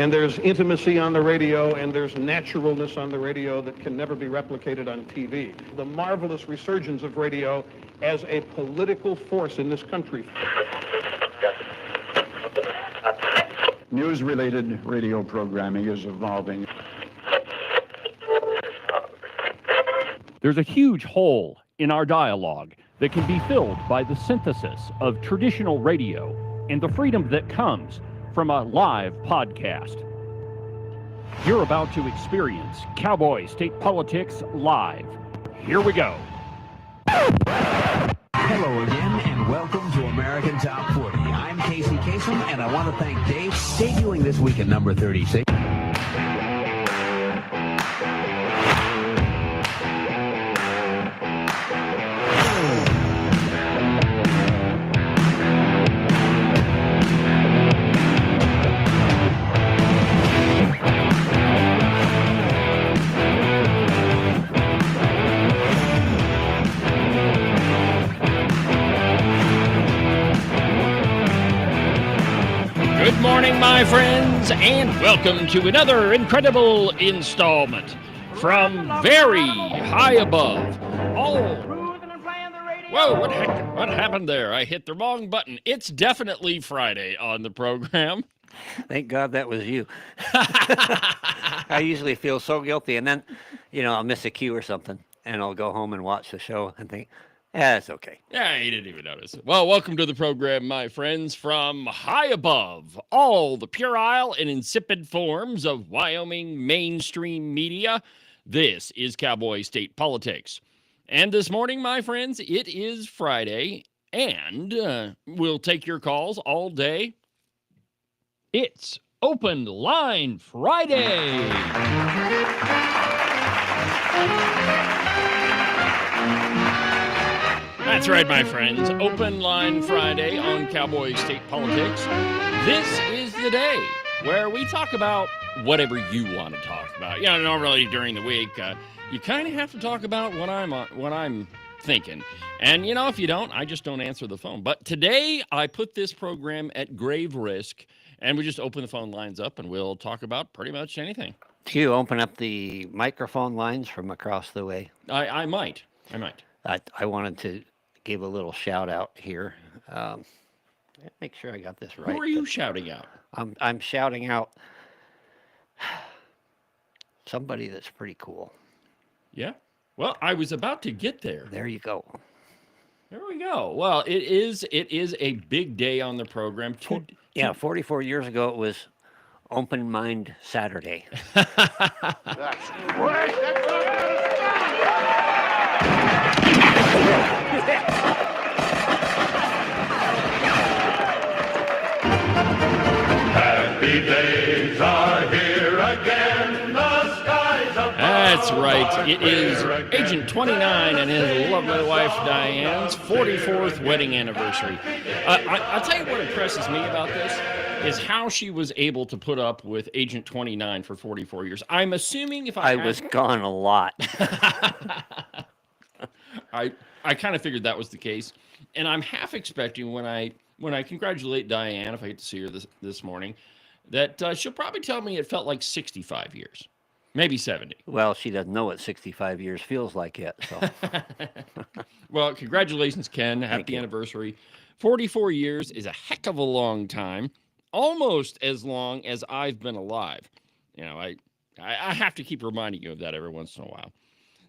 And there's intimacy on the radio, and there's naturalness on the radio that can never be replicated on TV. The marvelous resurgence of radio as a political force in this country. News-related radio programming is evolving. There's a huge hole in our dialogue that can be filled by the synthesis of traditional radio and the freedom that comes from a live podcast. You're about to experience Cowboy State Politics live. Here we go. Hello again, and welcome to American Top 40. I'm Casey Kasem, and I want to thank Dave, debuting this week at number 36. Good morning, my friends, and welcome to another incredible installment from very high above. Whoa, what happened there? I hit the wrong button. It's definitely Friday on the program. Thank God that was you. I usually feel so guilty, and then, I'll miss a cue or something, and I'll go home and watch the show and think, yeah, it's okay. Yeah, you didn't even notice. Well, welcome to the program, my friends, from high above all the puerile and insipid forms of Wyoming mainstream media. This is Cowboy State Politics. And this morning, my friends, it is Friday, and we'll take your calls all day. It's Open Line Friday. That's right, my friends. Open Line Friday on Cowboy State Politics. This is the day where we talk about whatever you want to talk about. Normally during the week, you kind of have to talk about what I'm thinking. And, if you don't, I just don't answer the phone. But today, I put this program at grave risk, and we just open the phone lines up, and we'll talk about pretty much anything. Do you open up the microphone lines from across the way? I might. I wanted to give a little shout out here. Make sure I got this right. Who are you shouting out? I'm shouting out somebody that's pretty cool. Yeah. Well, I was about to get there. There you go. There we go. Well, it is a big day on the program. 44 years ago it was Open Mind Saturday. That's great. Happy days are here again, the skies above. That's right. It is Agent 29 and his lovely wife Diane's 44th wedding anniversary. I'll tell you what impresses me about this is how she was able to put up with Agent 29 for 44 years. I'm assuming if I was gone a lot. I kind of figured that was the case, and I'm half expecting when I congratulate Diane, if I get to see her this morning, that she'll probably tell me it felt like 65 years, maybe 70. Well, she doesn't know what 65 years feels like yet. So, well, congratulations, Ken. Happy anniversary. 44 years is a heck of a long time, almost as long as I've been alive. I have to keep reminding you of that every once in a while.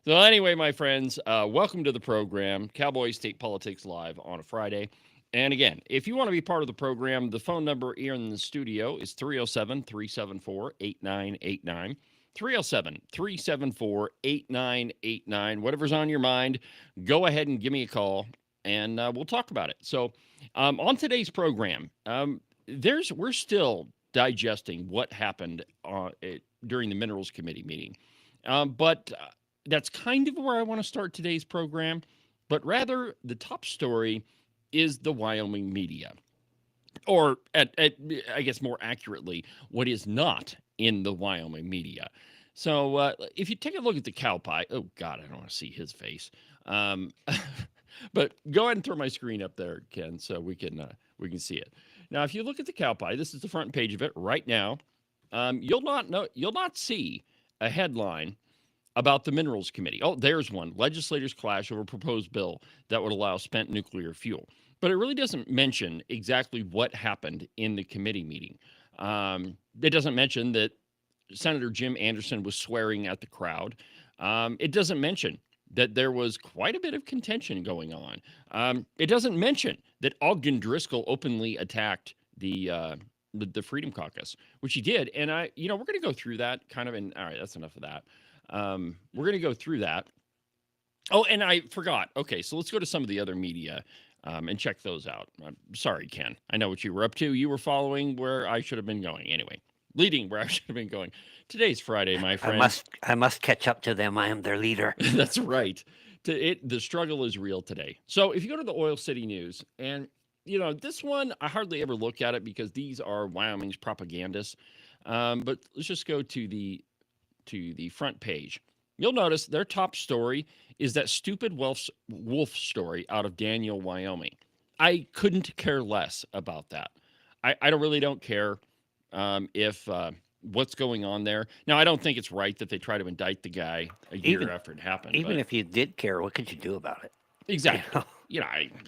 So anyway, my friends, welcome to the program, Cowboy State Politics Live on a Friday. And again, if you want to be part of the program, the phone number here in the studio is 307-374-8989. 307-374-8989. Whatever's on your mind, go ahead and give me a call, and we'll talk about it. So on today's program, we're still digesting what happened during the Minerals Committee meeting. But that's kind of where I want to start today's program. But rather, the top story is the Wyoming media. Or, I guess more accurately, what is not in the Wyoming media. So if you take a look at the cow pie, oh, God, I don't want to see his face. But go ahead and throw my screen up there, Ken, so we can see it. Now, if you look at the cow pie, this is the front page of it right now. you'll not see a headline about the Minerals Committee. Oh, there's one. Legislators clash over proposed bill that would allow spent nuclear fuel. But it really doesn't mention exactly what happened in the committee meeting. It doesn't mention that Senator Jim Anderson was swearing at the crowd. It doesn't mention that there was quite a bit of contention going on. It doesn't mention that Ogden Driscoll openly attacked the Freedom Caucus, which he did. And we're going to go through that kind of all right, that's enough of that. We're going to go through that. Oh, and I forgot. Okay, so let's go to some of the other media and check those out. I'm sorry, Ken. I know what you were up to. You were following where I should have been going. Anyway, leading where I should have been going. Today's Friday, my friend. I must catch up to them. I am their leader. That's right. The struggle is real today. So if you go to the Oil City News, and this one, I hardly ever look at it because these are Wyoming's propagandists. But let's just go to the front page. You'll notice their top story is that stupid wolf story out of Daniel, Wyoming. I couldn't care less about that. I really don't care if what's going on there. Now, I don't think it's right that they try to indict the guy a year after it happened. Even if you did care, what could you do about it? Exactly.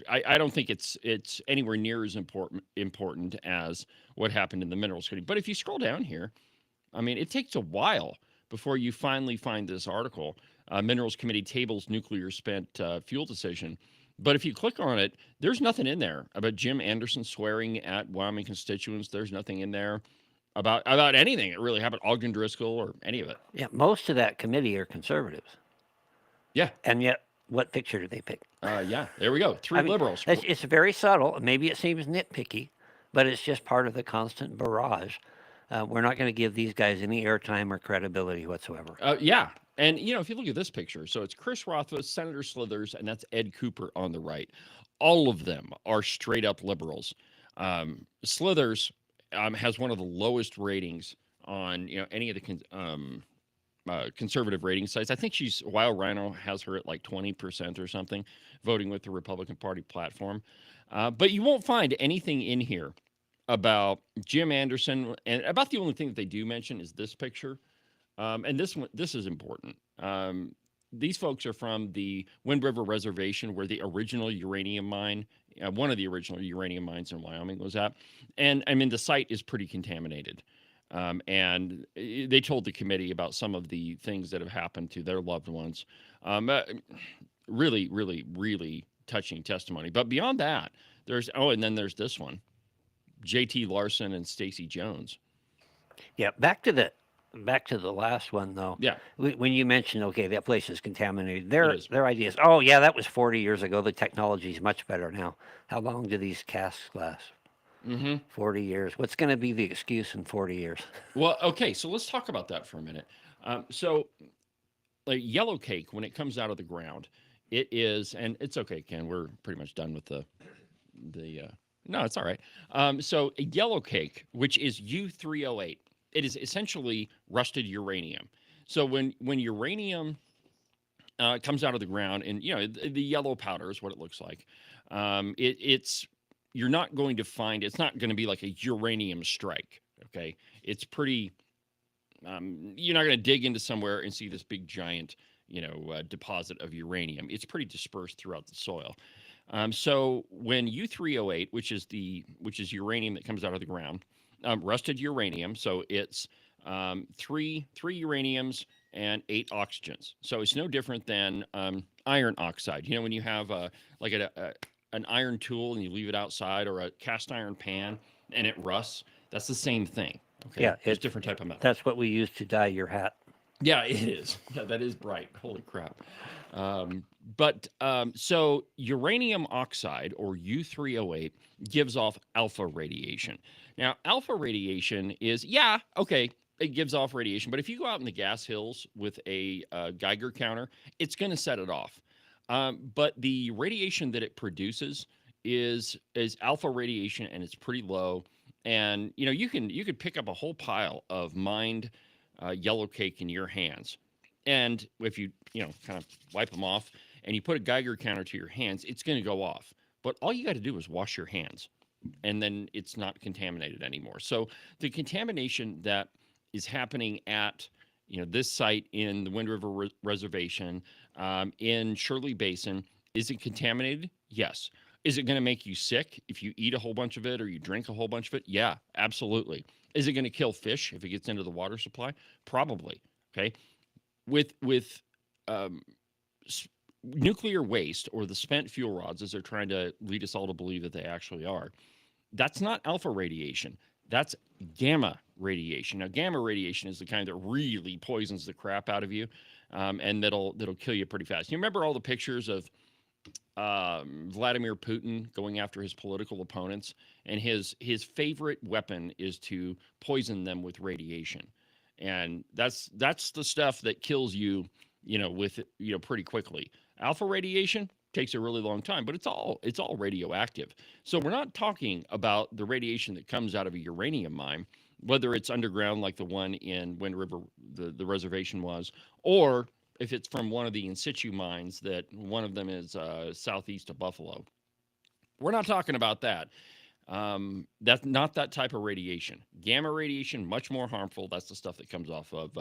I don't think it's anywhere near as important as what happened in the Minerals Committee. But if you scroll down here, I mean, it takes a while before you finally find this article. Minerals Committee tables nuclear spent fuel decision. But if you click on it, there's nothing in there about Jim Anderson swearing at Wyoming constituents. There's nothing in there about anything that really happened, Ogden Driscoll or any of it. Yeah, most of that committee are conservatives. Yeah. And yet, what picture do they pick? Yeah, there we go. Three liberals. It's very subtle. Maybe it seems nitpicky, but it's just part of the constant barrage. We're not going to give these guys any airtime or credibility whatsoever. Yeah. And, if you look at this picture, so it's Chris Rothfuss, Senator Slithers, and that's Ed Cooper on the right. All of them are straight up liberals. Slithers has one of the lowest ratings on, any of the conservative rating sites. I think Wild Rhino has her at like 20% or something, voting with the Republican Party platform. But you won't find anything in here about Jim Anderson, and about the only thing that they do mention is this picture. And this is important. These folks are from the Wind River Reservation, where the original uranium mine, one of the original uranium mines in Wyoming was at. And I mean, the site is pretty contaminated. And they told the committee about some of the things that have happened to their loved ones. Really, really, really touching testimony. But beyond that, and then there's this one, J.T. Larson and Stacey Jones. Yeah, back to the last one though. Yeah. When you mentioned, okay, that place is contaminated, their idea is, oh yeah, that was 40 years ago. The technology is much better now. How long do these casks last? 40 years. What's going to be the excuse in 40 years? Well, okay, so let's talk about that for a minute. So, like yellow cake, when it comes out of the ground, it is, and it's okay, Ken. We're pretty much done with the. No, it's all right. So a yellow cake, which is U-308, it is essentially rusted uranium. So when uranium comes out of the ground, and the yellow powder is what it looks like. You're not going to find, it's not going to be like a uranium strike. Okay, it's pretty. You're not going to dig into somewhere and see this big giant, deposit of uranium. It's pretty dispersed throughout the soil. So when U-308, which is uranium that comes out of the ground, rusted uranium, so it's three uraniums and 8 oxygens. So it's no different than iron oxide. When you have an iron tool and you leave it outside, or a cast iron pan and it rusts, that's the same thing. Okay? Yeah, it's a different type of metal. That's what we use to dye your hat. Yeah, it is. Yeah, that is bright. Holy crap. So uranium oxide, or U-308, gives off alpha radiation. Now, alpha radiation is, it gives off radiation, but if you go out in the gas hills with a Geiger counter, it's going to set it off. But the radiation that it produces is alpha radiation, and it's pretty low. And you could pick up a whole pile of mined yellow cake in your hands, and if you kind of wipe them off and you put a Geiger counter to your hands, it's going to go off. But all you got to do is wash your hands, and then it's not contaminated anymore. So the contamination that is happening at this site in the Wind River Reservation in Shirley Basin. Is it contaminated? Yes. Is it going to make you sick if you eat a whole bunch of it or you drink a whole bunch of it? Yeah, absolutely. Is it going to kill fish if it gets into the water supply? Probably. Okay. With nuclear waste, or the spent fuel rods, as they're trying to lead us all to believe that they actually are, that's not alpha radiation. That's gamma radiation. Now, gamma radiation is the kind that really poisons the crap out of you, and that'll kill you pretty fast. You remember all the pictures of Vladimir Putin going after his political opponents, and his favorite weapon is to poison them with radiation, and that's the stuff that kills you, pretty quickly. Alpha radiation takes a really long time, but it's all radioactive. So we're not talking about the radiation that comes out of a uranium mine, whether it's underground like the one in Wind River, the reservation was, or if it's from one of the in situ mines, that one of them is southeast of Buffalo. We're not talking about that. That's not that type of radiation. Gamma radiation, much more harmful. That's the stuff that comes off of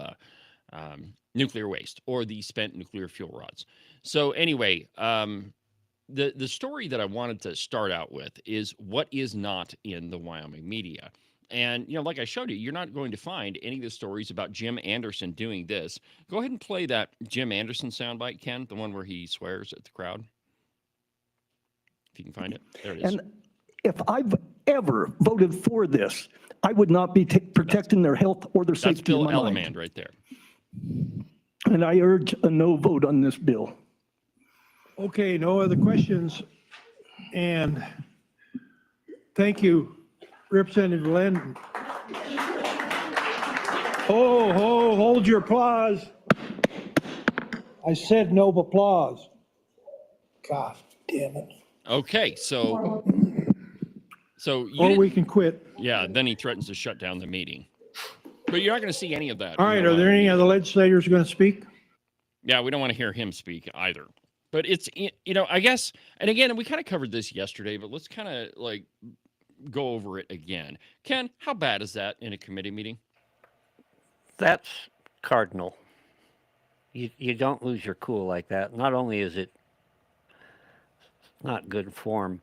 nuclear waste or the spent nuclear fuel rods. So anyway, the story that I wanted to start out with is what is not in the Wyoming media. And, like I showed you, you're not going to find any of the stories about Jim Anderson doing this. Go ahead and play that Jim Anderson soundbite, Ken, the one where he swears at the crowd. If you can find it. There it is. And if I've ever voted for this, I would not be protecting their health or their safety. That's Bill in my Ellerman mind. right there. And I urge a no vote on this bill. Okay, no other questions. And thank you, Representative Len. Hold your applause. I said no applause. God damn it. Okay, so Or we can quit. yeah, then he threatens to shut down the meeting. But you're not going to see any of that. All right, are there any other legislators going to speak? Yeah, we don't want to hear him speak either. But it's, I guess, and again, we kind of covered this yesterday, but let's kind of like go over it again. Ken, how bad is that in a committee meeting? That's cardinal. You don't lose your cool like that. Not only is it not good form,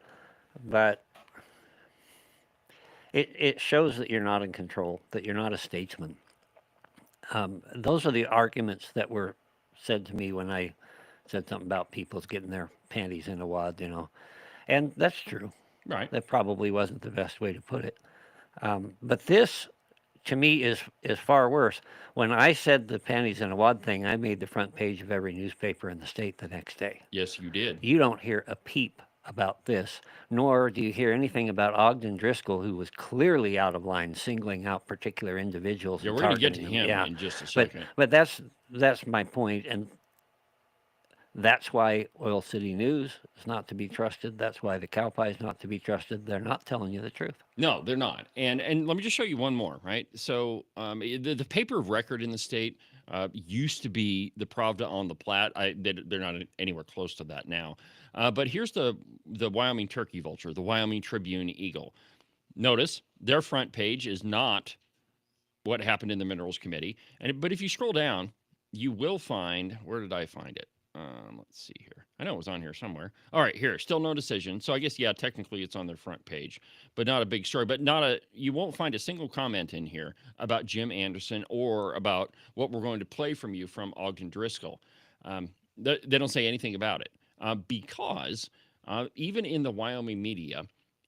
but it shows that you're not in control, that you're not a statesman. Those are the arguments that were said to me when I said something about people's getting their panties in a wad, and that's true. Right. That probably wasn't the best way to put it. But this, to me, is far worse. When I said the panties in a wad thing, I made the front page of every newspaper in the state the next day. Yes, you did. You don't hear a peep about this, nor do you hear anything about Ogden Driscoll, who was clearly out of line, singling out particular individuals. Yeah, and we're going to get to targeting him them. in just a second. But that's my point, and that's why Oil City News is not to be trusted. That's why the Cowboy is not to be trusted. They're not telling you the truth. No, they're not. And let me just show you one more, right? So the paper of record in the state used to be the Pravda on the Platte. They're not anywhere close to that now. But here's the Wyoming Turkey Vulture, the Wyoming Tribune Eagle. Notice their front page is not what happened in the Minerals Committee. But if you scroll down, you will find, where did I find it? Let's see here. I know it was on here somewhere. All right, here, still no decision. So I guess, yeah, technically it's on their front page, but not a big story. But you won't find a single comment in here about Jim Anderson or about what we're going to play from you from Ogden Driscoll. They don't say anything about it because even in the Wyoming media,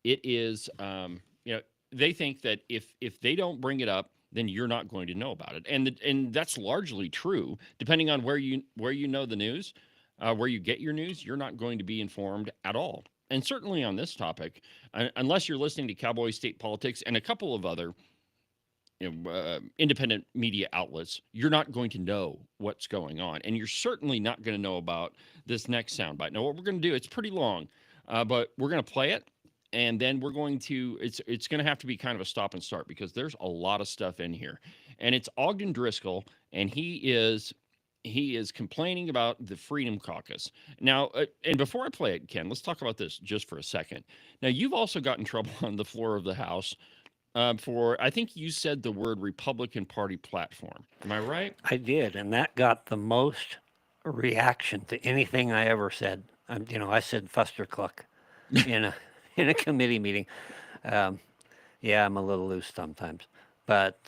it is, they think that if they don't bring it up, then you're not going to know about it. And that's largely true. Depending on where you know the news, where you get your news, you're not going to be informed at all. And certainly on this topic, unless you're listening to Cowboy State Politics and a couple of other independent media outlets, you're not going to know what's going on. And you're certainly not going to know about this next soundbite. Now, what we're going to do, it's pretty long, but we're going to play it. And then we're going to, it's going to have to be kind of a stop and start because there's a lot of stuff in here. And it's Ogden Driscoll, and he is complaining about the Freedom Caucus. Now, and before I play it, Ken, let's talk about this just for a second. Now, you've also got in trouble on the floor of the House I think you said the word Republican Party platform. Am I right? I did, and that got the most reaction to anything I ever said. I said Fustercluck in a in a committee meeting. Um, yeah, I'm a little loose sometimes, but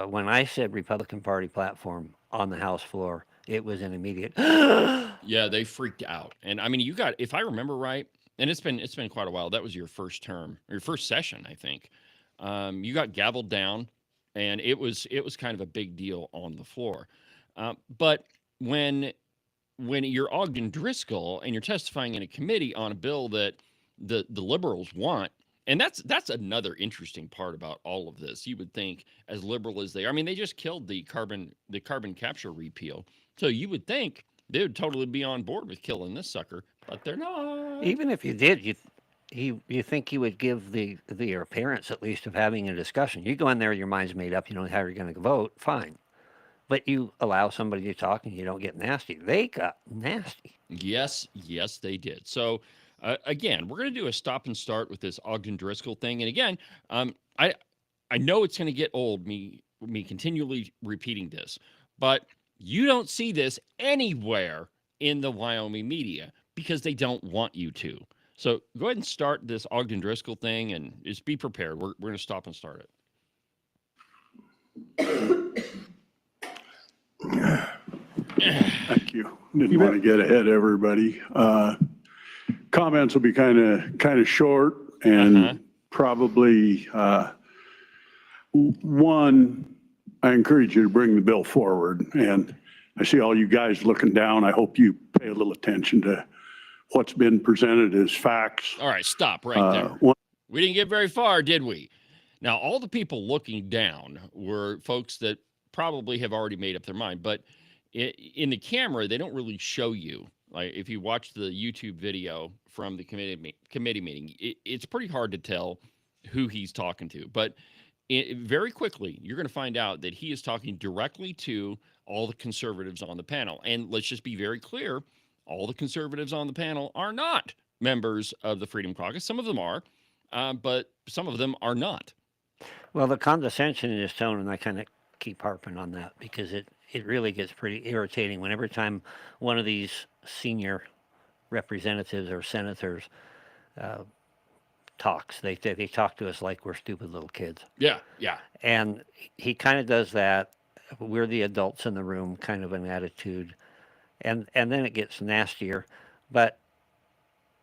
when I said Republican Party platform on the House floor, it was an immediate. Yeah, they freaked out. And I mean, you got, if I remember right, and it's been quite a while. That was your first term, or your first session, I think. You got gavelled down, and it was kind of a big deal on the floor. But when you're Ogden Driscoll and you're testifying in a committee on a bill that the liberals want, and that's another interesting part about all of this. You would think, as liberal as they are, I mean, they just killed the carbon capture repeal, so you would think they would totally be on board with killing this sucker, but they're not. Even if you did, you think you would give the appearance at least of having a discussion. You go in there, your mind's made up, you know how you're going to vote, fine. But you allow somebody to talk and you don't get nasty. They got nasty. Yes, they did. So again, we're going to do a stop and start with this Ogden Driscoll thing. And again, I know it's going to get old, me continually repeating this, but you don't see this anywhere in the Wyoming media because they don't want you to. So go ahead and start this Ogden Driscoll thing and just be prepared. We're going to stop and start it. Thank you. Didn't want to get ahead of everybody. Comments will be kind of short and probably one, I encourage you to bring the bill forward. And I see all you guys looking down. I hope you pay a little attention to what's been presented as facts. All right, stop right there. We didn't get very far, did we? Now, all the people looking down were folks that probably have already made up their mind, but in the camera, they don't really show you. Like if you watch the YouTube video from the committee meeting, it's pretty hard to tell who he's talking to. But very quickly, you're going to find out that he is talking directly to all the conservatives on the panel. And let's just be very clear, all the conservatives on the panel are not members of the Freedom Caucus. Some of them are, but some of them are not. Well, the condescension in his tone, and I kind of keep harping on that because it really gets pretty irritating whenever time one of these senior representatives or senators talks. They talk to us like we're stupid little kids. Yeah. And he kind of does that. We're the adults in the room kind of an attitude. And then it gets nastier. But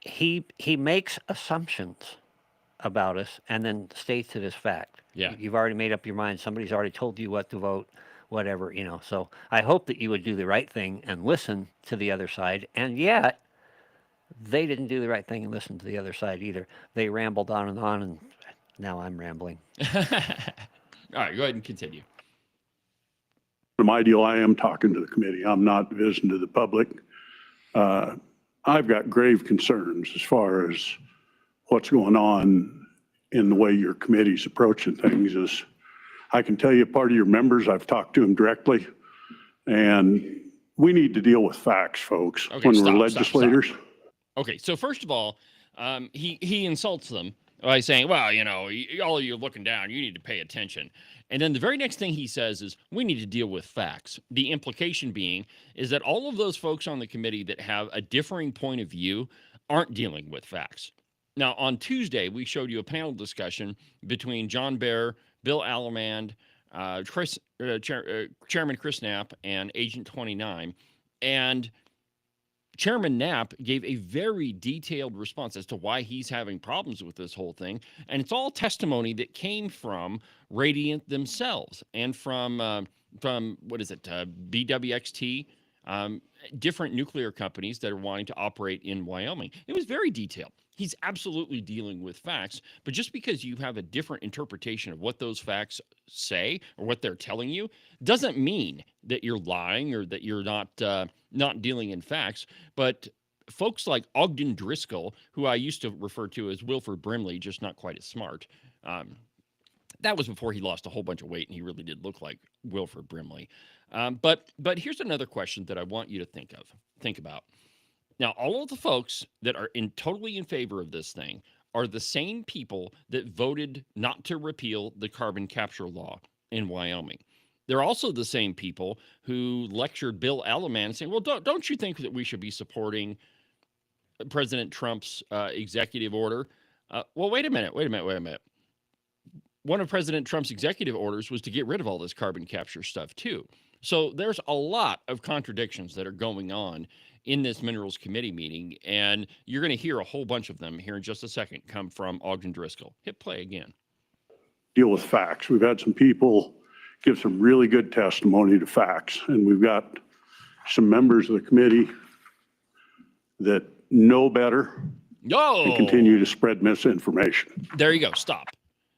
he makes assumptions about us and then states it as fact. Yeah. You've already made up your mind. Somebody's already told you what to vote, whatever, So I hope that you would do the right thing and listen to the other side. And yet, they didn't do the right thing and listen to the other side either. They rambled on, and now I'm rambling. All right, go ahead and continue. For my deal, I am talking to the committee. I'm not visiting to the public. I've got grave concerns as far as what's going on in the way your committee's approaching things. Is I can tell you part of your members, I've talked to them directly, and we need to deal with facts, folks, when we're legislators. Stop. Okay, so first of all, he insults them by saying, well, all of you looking down, you need to pay attention. And then the very next thing he says is, we need to deal with facts. The implication being is that all of those folks on the committee that have a differing point of view aren't dealing with facts. Now, on Tuesday, we showed you a panel discussion between John Baer, Bill Alamand, Chairman Chris Knapp, and Agent 29. And Chairman Knapp gave a very detailed response as to why he's having problems with this whole thing. And it's all testimony that came from Radiant themselves and from what is it, BWXT, different nuclear companies that are wanting to operate in Wyoming. It was very detailed. He's absolutely dealing with facts, but just because you have a different interpretation of what those facts say or what they're telling you doesn't mean that you're lying or that you're not dealing in facts. But folks like Ogden Driscoll, who I used to refer to as Wilford Brimley, just not quite as smart. That was before he lost a whole bunch of weight and he really did look like Wilford Brimley. But here's another question that I want you to think about. Now, all of the folks that are totally in favor of this thing are the same people that voted not to repeal the carbon capture law in Wyoming. They're also the same people who lectured Bill Alaman saying, well, don't you think that we should be supporting President Trump's executive order? Well, wait a minute. One of President Trump's executive orders was to get rid of all this carbon capture stuff too. So there's a lot of contradictions that are going on in this Minerals Committee meeting, and you're going to hear a whole bunch of them here in just a second come from Ogden Driscoll. Hit play again. Deal with facts. We've had some people give some really good testimony to facts, and we've got some members of the committee that know better and continue to spread misinformation. There you go. Stop.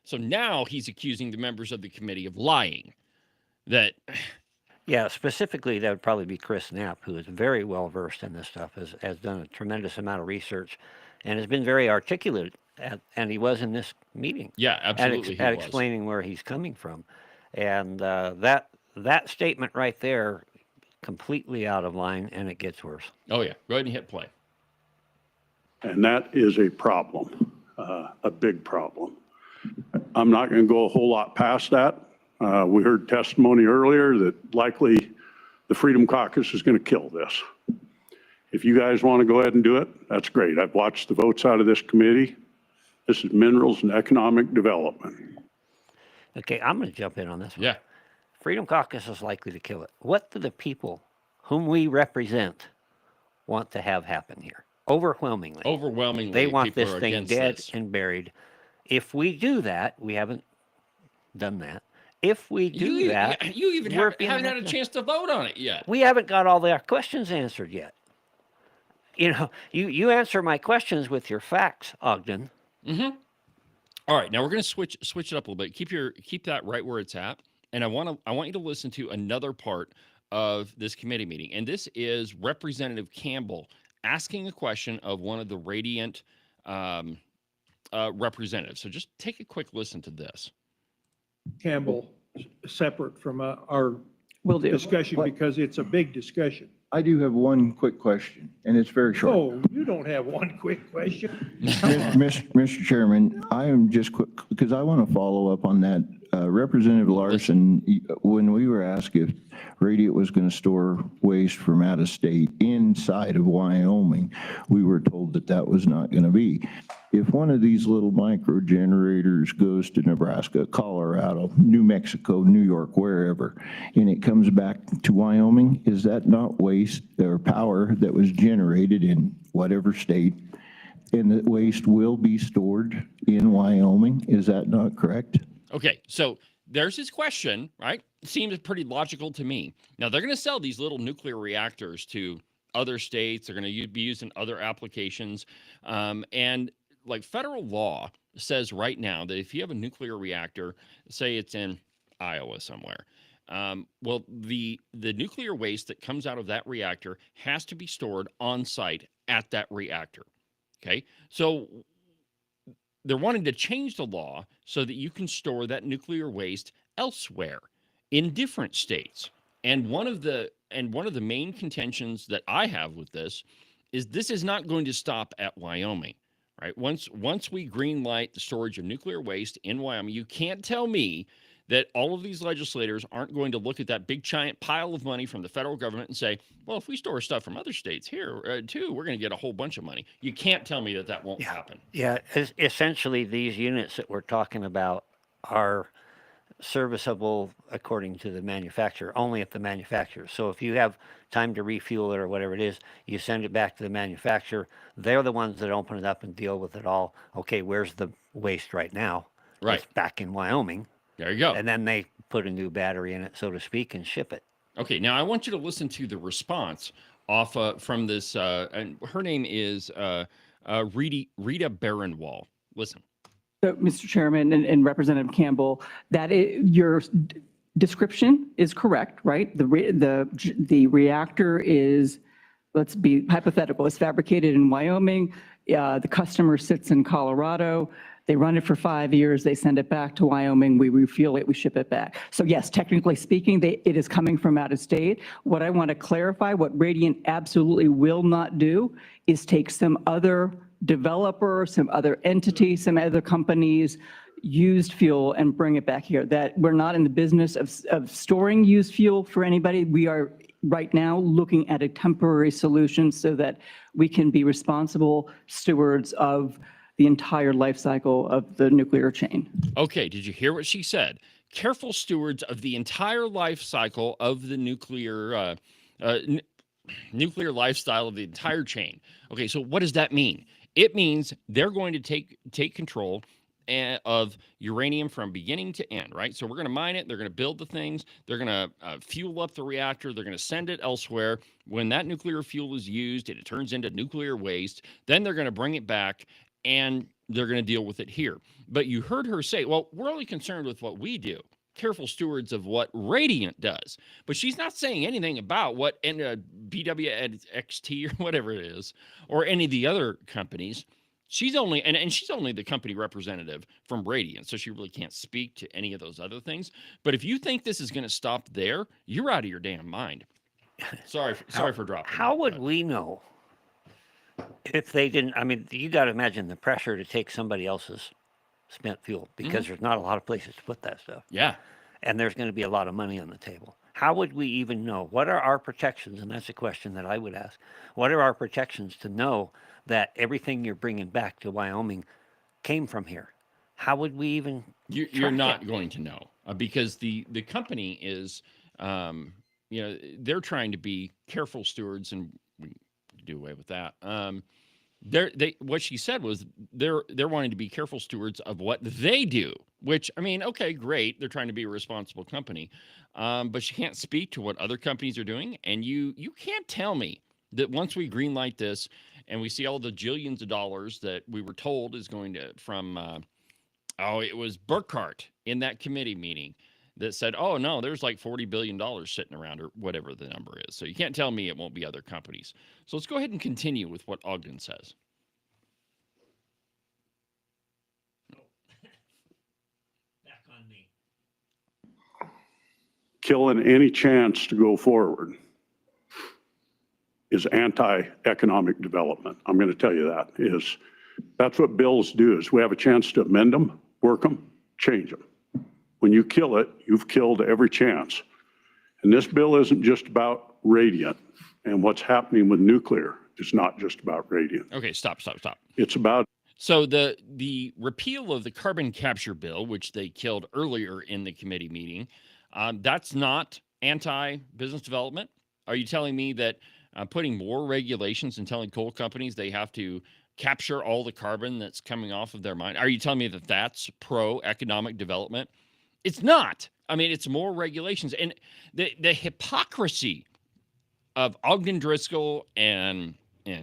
So now he's accusing the members of the committee of lying. That. Yeah, specifically, that would probably be Chris Knapp, who is very well versed in this stuff, has done a tremendous amount of research, and has been very articulate, and he was in this meeting. Yeah, absolutely. At explaining where he's coming from. And that statement right there, completely out of line, and it gets worse. Oh, yeah. Go ahead and hit play. And that is a problem, a big problem. I'm not going to go a whole lot past that. We heard testimony earlier that likely the Freedom Caucus is going to kill this. If you guys want to go ahead and do it, that's great. I've watched the votes out of this committee. This is minerals and economic development. Okay, I'm going to jump in on this one. Yeah. Freedom Caucus is likely to kill it. What do the people whom we represent want to have happen here? Overwhelmingly. They want this thing dead and buried. If we do that, we haven't done that. If we do that, you even haven't had a chance to vote on it yet. We haven't got all our questions answered yet. You know, you answer my questions with your facts, Ogden. Mm-hmm. All right, now we're going to switch it up a little bit. Keep that right where it's at, and I want you to listen to another part of this committee meeting, and this is Representative Campbell asking a question of one of the Radiant representatives. So just take a quick listen to this. Campbell, separate from our discussion, because it's a big discussion. I do have one quick question, and it's very short. Oh, you don't have one quick question. Mr. Chairman, I am just quick, because I want to follow up on that. Representative Larson, when we were asked if Radiant was going to store waste from out of state inside of Wyoming, we were told that that was not going to be. If one of these little micro generators goes to Nebraska, Colorado, New Mexico, New York, wherever, and it comes back to Wyoming, is that not waste or power that was generated in whatever state, and that waste will be stored in Wyoming? Is that not correct? Okay, so there's his question, right? Seems pretty logical to me. Now, they're going to sell these little nuclear reactors to other states. They're going to be used in other applications. And like federal law says right now that if you have a nuclear reactor, say it's in Iowa somewhere, well, the nuclear waste that comes out of that reactor has to be stored on site at that reactor. Okay, so they're wanting to change the law so that you can store that nuclear waste elsewhere in different states. And one of the main contentions that I have with this is not going to stop at Wyoming, right? Once we green light the storage of nuclear waste in Wyoming, you can't tell me that all of these legislators aren't going to look at that big giant pile of money from the federal government and say, well, if we store stuff from other states here too, we're going to get a whole bunch of money. You can't tell me that won't happen. Yeah, essentially these units that we're talking about are serviceable according to the manufacturer, only at the manufacturer. So if you have time to refuel it or whatever it is, you send it back to the manufacturer. They're the ones that open it up and deal with it all. Okay, where's the waste right now? Right. It's back in Wyoming. There you go. And then they put a new battery in it, so to speak, and ship it. Okay, now I want you to listen to the response off from this, and her name is Rita Barenwall. Listen. So, Mr. Chairman and Representative Campbell, your description is correct, right? The reactor is, let's be hypothetical, it's fabricated in Wyoming. The customer sits in Colorado. They run it for 5 years. They send it back to Wyoming. We refuel it. We ship it back. So yes, technically speaking, it is coming from out of state. What I want to clarify, what Radiant absolutely will not do is take some other developer, some other entity, some other companies used fuel and bring it back here. That we're not in the business of storing used fuel for anybody. We are right now looking at a temporary solution so that we can be responsible stewards of the entire life cycle of the nuclear chain. Okay, did you hear what she said? Careful stewards of the entire life cycle of the nuclear nuclear lifestyle of the entire chain. Okay, so what does that mean? It means they're going to take control of uranium from beginning to end, right? So we're going to mine it. They're going to build the things. They're going to fuel up the reactor. They're going to send it elsewhere. When that nuclear fuel is used and it turns into nuclear waste, then they're going to bring it back and they're going to deal with it here. But you heard her say, well, we're only concerned with what we do. Careful stewards of what Radiant does. But she's not saying anything about what BWXT or whatever it is, or any of the other companies. She's only, and she's only the company representative from Radiant, so she really can't speak to any of those other things. But if you think this is going to stop there, you're out of your damn mind. Sorry for dropping. How would we know if they didn't? I mean, you got to imagine the pressure to take somebody else's spent fuel because there's not a lot of places to put that stuff. Yeah. And there's going to be a lot of money on the table. How would we even know? What are our protections? And that's a question that I would ask. What are our protections to know that everything you're bringing back to Wyoming came from here? How would we even? You're not going to know because the company is, they're trying to be careful stewards, and we do away with that. What she said was they're wanting to be careful stewards of what they do, which, I mean, okay, great. They're trying to be a responsible company, but she can't speak to what other companies are doing. And you can't tell me that once we greenlight this and we see all the jillions of dollars that we were told is going to from, it was Burkhart in that committee meeting that said, oh, no, there's like $40 billion sitting around or whatever the number is. So you can't tell me it won't be other companies. So let's go ahead and continue with what Ogden says. Back on me. Killing any chance to go forward is anti-economic development. I'm going to tell you that's what bills do is we have a chance to amend them, work them, change them. When you kill it, you've killed every chance. And this bill isn't just about Radiant, and what's happening with nuclear is not just about Radiant. Okay, stop. It's about. So the repeal of the carbon capture bill, which they killed earlier in the committee meeting, that's not anti-business development? Are you telling me that putting more regulations and telling coal companies they have to capture all the carbon that's coming off of their mine, are you telling me that that's pro-economic development? It's not. I mean, it's more regulations. And the hypocrisy of Ogden Driscoll and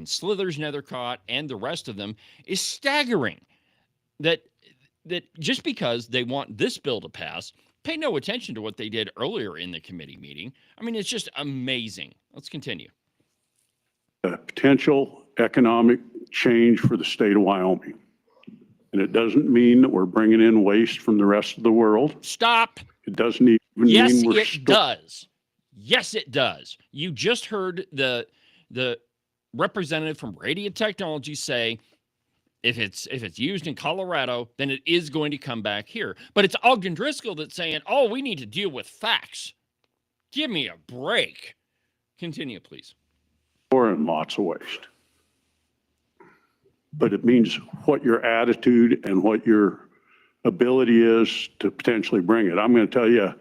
Slithers Nethercott and the rest of them is staggering. That just because they want this bill to pass, pay no attention to what they did earlier in the committee meeting. I mean, it's just amazing. Let's continue. A potential economic change for the state of Wyoming. And it doesn't mean that we're bringing in waste from the rest of the world. Stop. It doesn't even yes, mean we're it does. Yes, it does. You just heard the representative from Radiant Technology say, if it's used in Colorado, then it is going to come back here. But it's Ogden Driscoll that's saying, oh, we need to deal with facts. Give me a break. Continue, please. Or in lots of waste. But it means what your attitude and what your ability is to potentially bring it. I'm going to tell you,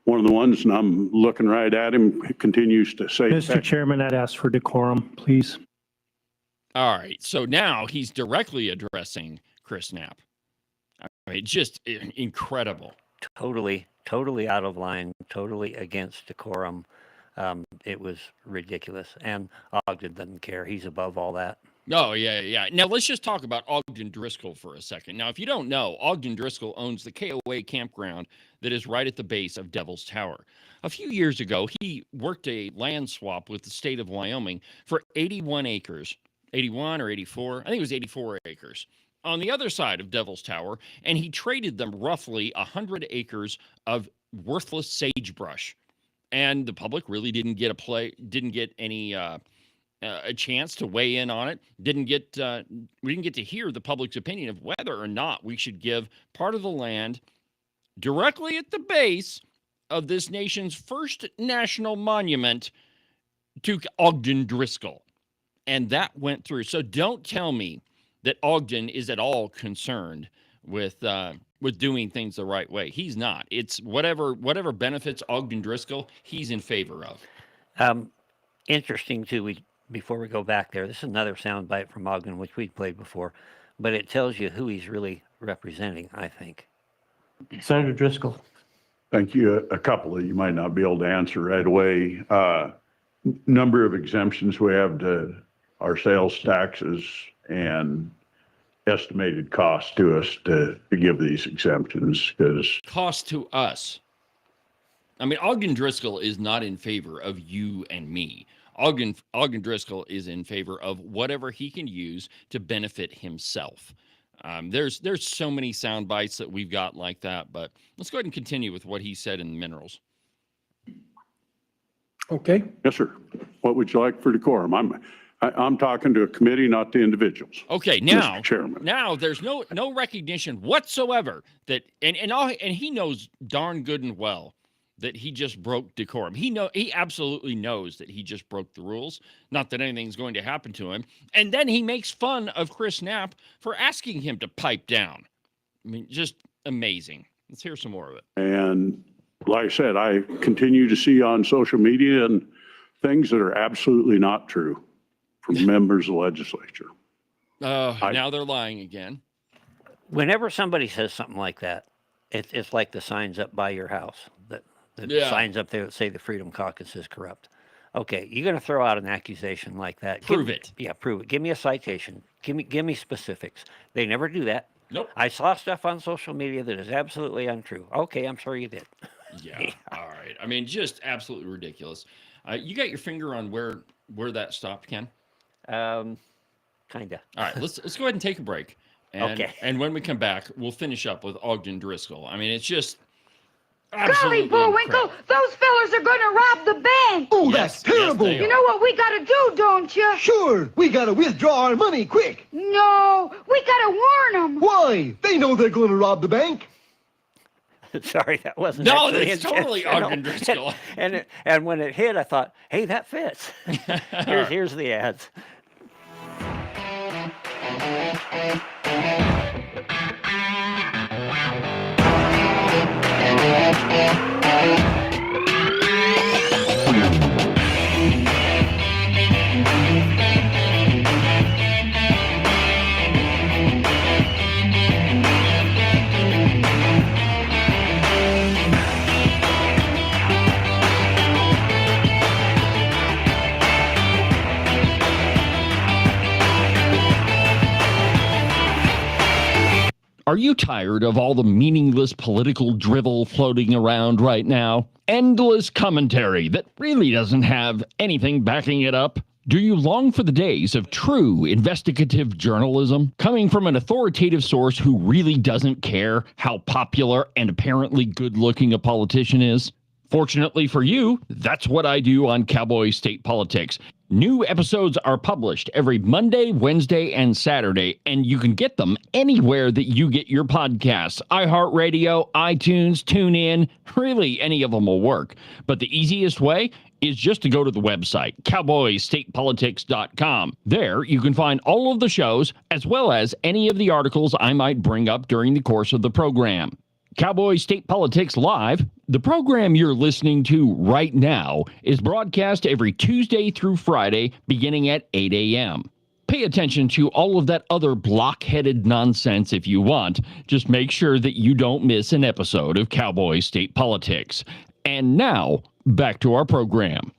one of the ones, and I'm looking right at him, continues to say. Mr. Chairman, I'd ask for decorum, please. All right. So now he's directly addressing Chris Knapp. I mean, just incredible. Totally out of line, totally against decorum. It was ridiculous. And Ogden doesn't care. He's above all that. Oh, yeah. Now, let's just talk about Ogden Driscoll for a second. Now, if you don't know, Ogden Driscoll owns the KOA campground that is right at the base of Devil's Tower. A few years ago, he worked a land swap with the state of Wyoming for 81 acres, 81 or 84, I think it was 84 acres, on the other side of Devil's Tower, and he traded them roughly 100 acres of worthless sagebrush. And the public really didn't get any a chance to weigh in on it. We didn't get to hear the public's opinion of whether or not we should give part of the land directly at the base of this nation's first national monument to Ogden Driscoll. And that went through. So don't tell me that Ogden is at all concerned with doing things the right way. He's not. It's whatever benefits Ogden Driscoll, he's in favor of. Interesting, too, before we go back there, this is another soundbite from Ogden, which we'd played before, but it tells you who he's really representing, I think. Senator Driscoll. Thank you. A couple that you might not be able to answer right away. Number of exemptions we have to our sales taxes and estimated cost to us to give these exemptions, because cost to us. I mean, Ogden Driscoll is not in favor of you and me. Ogden Driscoll is in favor of whatever he can use to benefit himself. There's so many sound bites that we've got like that, but let's go ahead and continue with what he said in the minerals. Okay. Yes, sir. What would you like for decorum? I'm talking to a committee, not the individuals. Okay, now, Mr. Chairman. Now there's no recognition whatsoever that, and he knows darn good and well that he just broke decorum. He absolutely knows that he just broke the rules. Not that anything's going to happen to him. And then he makes fun of Chris Knapp for asking him to pipe down. I mean, just amazing. Let's hear some more of it. And like I said, I continue to see on social media and things that are absolutely not true from members of the legislature. Now they're lying again. Whenever somebody says something like that, it's like the signs up by your house. The signs up there that say the Freedom Caucus is corrupt. Okay, you're going to throw out an accusation like that. Prove it. Yeah, prove it. Give me a citation. Give me specifics. They never do that. Nope. I saw stuff on social media that is absolutely untrue. Okay, I'm sure you did. Yeah. All right. I mean, just absolutely ridiculous. You got your finger on where that stopped, Ken? Kinda. All right. Let's go ahead and take a break. And, Okay. And when we come back, we'll finish up with Ogden Driscoll. I mean, it's just Golly, Bullwinkle, those fellas are going to rob the bank. Oh, that's terrible. Yes, You know what we got to do, don't you? Sure, we gotta withdraw our money quick. No, we got to warn them. Why? They know they're gonna rob the bank. Sorry, that wasn't. No, actually that's totally intentional. Ogden Driscoll. And when it hit, I thought, hey, that fits. Here's the ads. Are you tired of all the meaningless political drivel floating around right now? Endless commentary that really doesn't have anything backing it up? Do you long for the days of true investigative journalism coming from an authoritative source who really doesn't care how popular and apparently good-looking a politician is? Fortunately for you, that's what I do on Cowboy State Politics. New episodes are published every Monday, Wednesday, and Saturday, and you can get them anywhere that you get your podcasts. iHeartRadio, iTunes, TuneIn, really any of them will work. But the easiest way is just to go to the website, cowboystatepolitics.com. There, you can find all of the shows, as well as any of the articles I might bring up during the course of the program. Cowboy State Politics Live, the program you're listening to right now, is broadcast every Tuesday through Friday, beginning at 8 a.m. Pay attention to all of that other block-headed nonsense if you want. Just make sure that you don't miss an episode of Cowboy State Politics. And now, back to our program.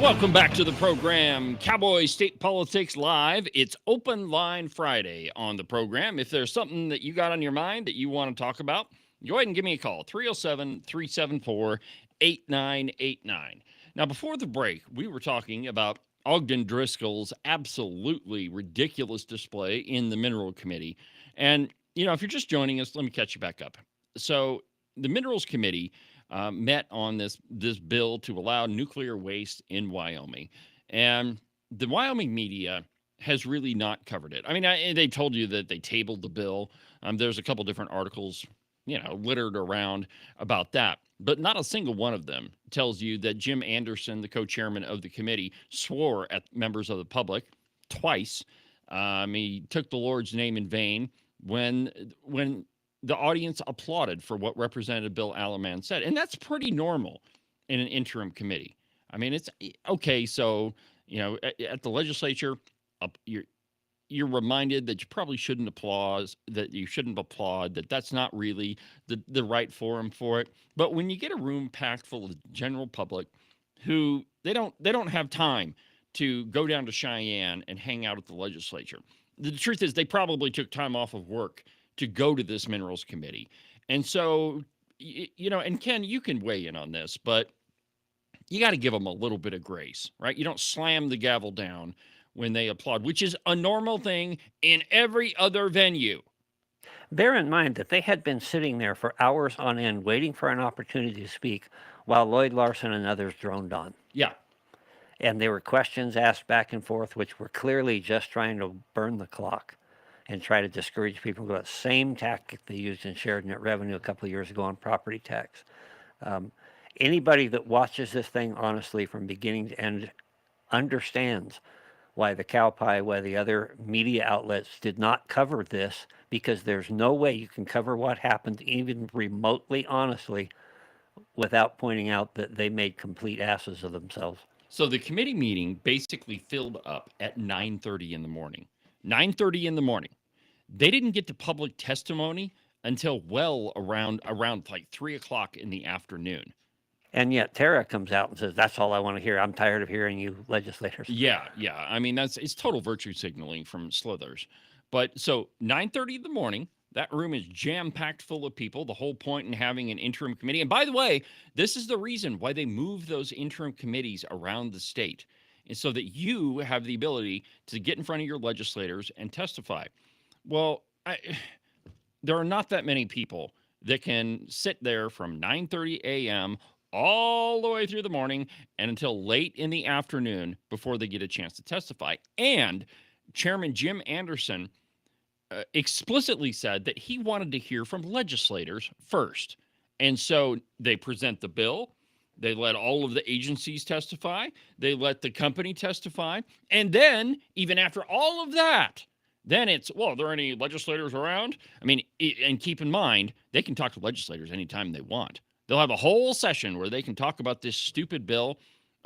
Welcome back to the program, Cowboy State Politics Live. It's Open Line Friday on the program. If there's something that you got on your mind that you want to talk about, go ahead and give me a call, 307-374-8989. Now, before the break, we were talking about Ogden Driscoll's absolutely ridiculous display in the Mineral Committee. And, you know, if you're just joining us, let me catch you back up. So the Minerals Committee met on this bill to allow nuclear waste in Wyoming. And the Wyoming media has really not covered it. I mean, they told you that they tabled the bill. There's a couple different articles, you know, littered around about that. But not a single one of them tells you that Jim Anderson, the co-chairman of the committee, swore at members of the public twice. He took the Lord's name in vain when the audience applauded for what Representative Bill Alaman said. And that's pretty normal in an interim committee. I mean, it's okay. So, you know, at the legislature, you're reminded that you probably shouldn't applaud, that that's not really the right forum for it. But when you get a room packed full of the general public who they don't have time to go down to Cheyenne and hang out at the legislature. The truth is they probably took time off of work to go to this Minerals Committee. And so, you know, and Ken, you can weigh in on this, but you got to give them a little bit of grace, right? You don't slam the gavel down when they applaud, which is a normal thing in every other venue. Bear in mind that they had been sitting there for hours on end waiting for an opportunity to speak while Lloyd Larson and others droned on. Yeah. And there were questions asked back and forth, which were clearly just trying to burn the clock and try to discourage people with that same tactic they used in shared net revenue a couple of years ago on property tax. Anybody that watches this thing honestly from beginning to end understands why the Cowpie, why the other media outlets did not cover this, because there's no way you can cover what happened even remotely honestly without pointing out that they made complete asses of themselves. So the committee meeting basically filled up at 9:30 in the morning. 9:30 in the morning. They didn't get to public testimony until well around like 3 o'clock in the afternoon. And yet Tara comes out and says, that's all I want to hear. I'm tired of hearing you legislators. Yeah. I mean, it's total virtue signaling from Slithers. But so 9:30 in the morning, that room is jam-packed full of people. The whole point in having an interim committee. And by the way, this is the reason why they move those interim committees around the state. And so that you have the ability to get in front of your legislators and testify. Well, there are not that many people that can sit there from 9:30 a.m. all the way through the morning and until late in the afternoon before they get a chance to testify. And Chairman Jim Anderson explicitly said that he wanted to hear from legislators first. And so they present the bill. They let all of the agencies testify. They let the company testify. And then, even after all of that, then it's, well, are there any legislators around? I mean, and keep in mind, they can talk to legislators anytime they want. They'll have a whole session where they can talk about this stupid bill,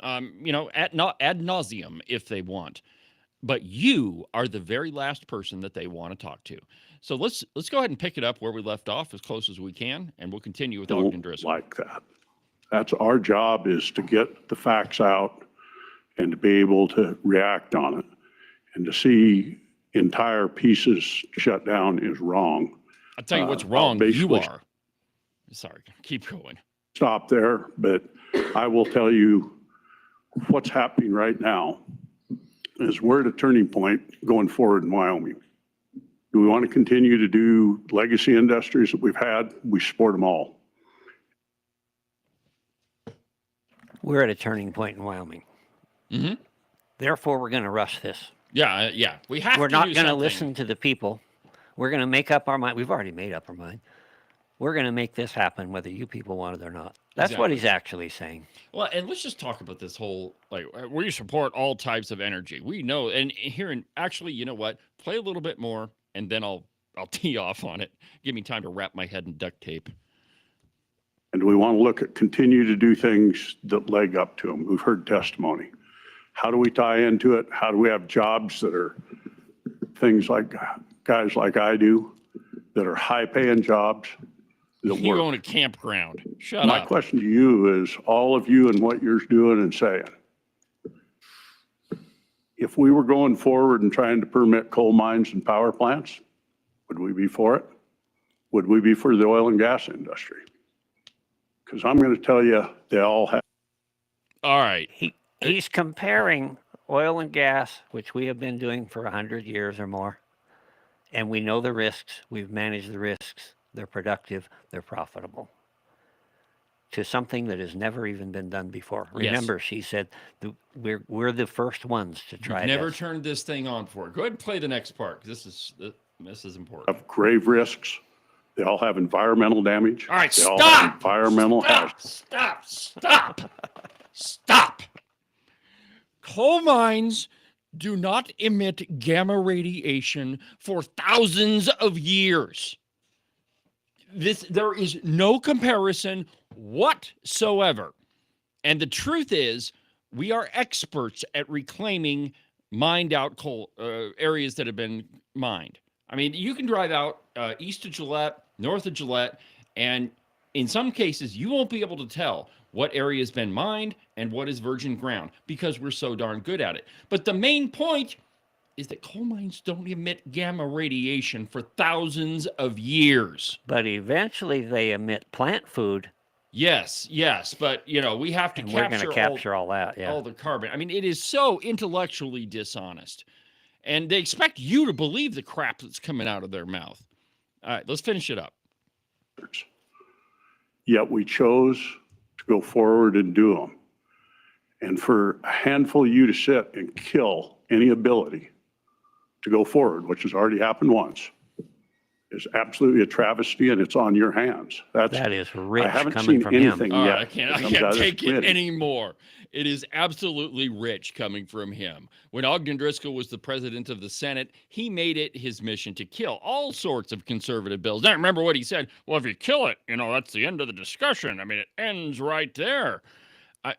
you know, ad nauseum if they want. But you are the very last person that they want to talk to. So let's go ahead and pick it up where we left off as close as we can, and we'll continue with Ogden Driscoll. Like that. That's our job, is to get the facts out and to be able to react on it. And to see entire pieces shut down is wrong. I'll tell you what's wrong. You are. Sorry, keep going. Stop there, but I will tell you what's happening right now is we're at a turning point going forward in Wyoming. Do we want to continue to do legacy industries that we've had? We support them all. We're at a turning point in Wyoming. Mm-hmm. Therefore, we're going to rush this. Yeah. We have. We're to not do going to something. listen to the people. We're going to make up our mind. We've already made up our mind. We're going to make this happen whether you people want it or not. That's what he's actually saying. Well, and let's just talk about this whole, like, we support all types of energy. We know, and here, actually, you know what? Play a little bit more, and then I'll tee off on it. Give me time to wrap my head in duct tape. And we want to look at continue to do things that leg up to them. We've heard testimony. How do we tie into it? How do we have jobs that are things like guys like I do, that are high-paying jobs that You work? own a campground. Shut My up. question to you is, all of you and what you're doing and saying, If we were going forward and trying to permit coal mines and power plants, would we be for it? Would we be for the oil and gas industry? Because I'm going to tell you, they all have. All right. He's comparing oil and gas, which we have been doing for 100 years or more, and we know the risks. We've managed the risks. They're productive. They're profitable. To something that has never even been done before. Yes. Remember, she said we're the first ones to try. Never turned this thing on before. Go ahead and play the next part. This is important. Have grave risks. They all have environmental damage. All right, they all have environmental hazards. Stop. Coal mines do not emit gamma radiation for thousands of years. There is no comparison whatsoever. And the truth is, we are experts at reclaiming mined out coal areas that have been mined. I mean, you can drive out east of Gillette, north of Gillette, and in some cases, you won't be able to tell what area has been mined and what is virgin ground because we're so darn good at it. But the main point is that coal mines don't emit gamma radiation for thousands of years. But eventually they emit plant food. Yes, but we have to we're going to capture all that, all the carbon. I mean, it is so intellectually dishonest. And they expect you to believe the crap that's coming out of their mouth. All right, let's finish it up. Yet we chose to go forward and do them. And for a handful of you to sit and kill any ability to go forward, which has already happened once, is absolutely a travesty, and it's on your hands. That is rich. I haven't coming seen from anything him. yet. I can't take it anymore. It is absolutely rich coming from him. When Ogden Driscoll was the president of the Senate, he made it his mission to kill all sorts of conservative bills. Now, remember what he said? Well, if you kill it, that's the end of the discussion. I mean, it ends right there.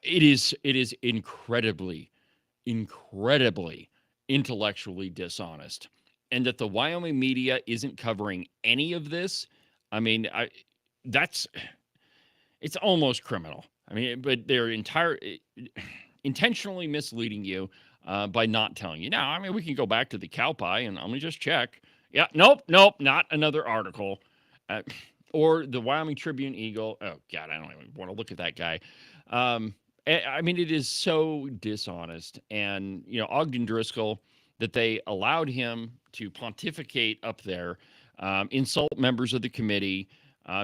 It is incredibly intellectually dishonest. And that the Wyoming media isn't covering any of this, I mean, it's almost criminal. I mean, but they're intentionally misleading you by not telling you. Now, I mean, we can go back to the cow pie and let me just check. Yeah, nope, not another article. Or the Wyoming Tribune Eagle. Oh, God, I don't even want to look at that guy. I mean, it is so dishonest. And, Ogden Driscoll, that they allowed him to pontificate up there, insult members of the committee,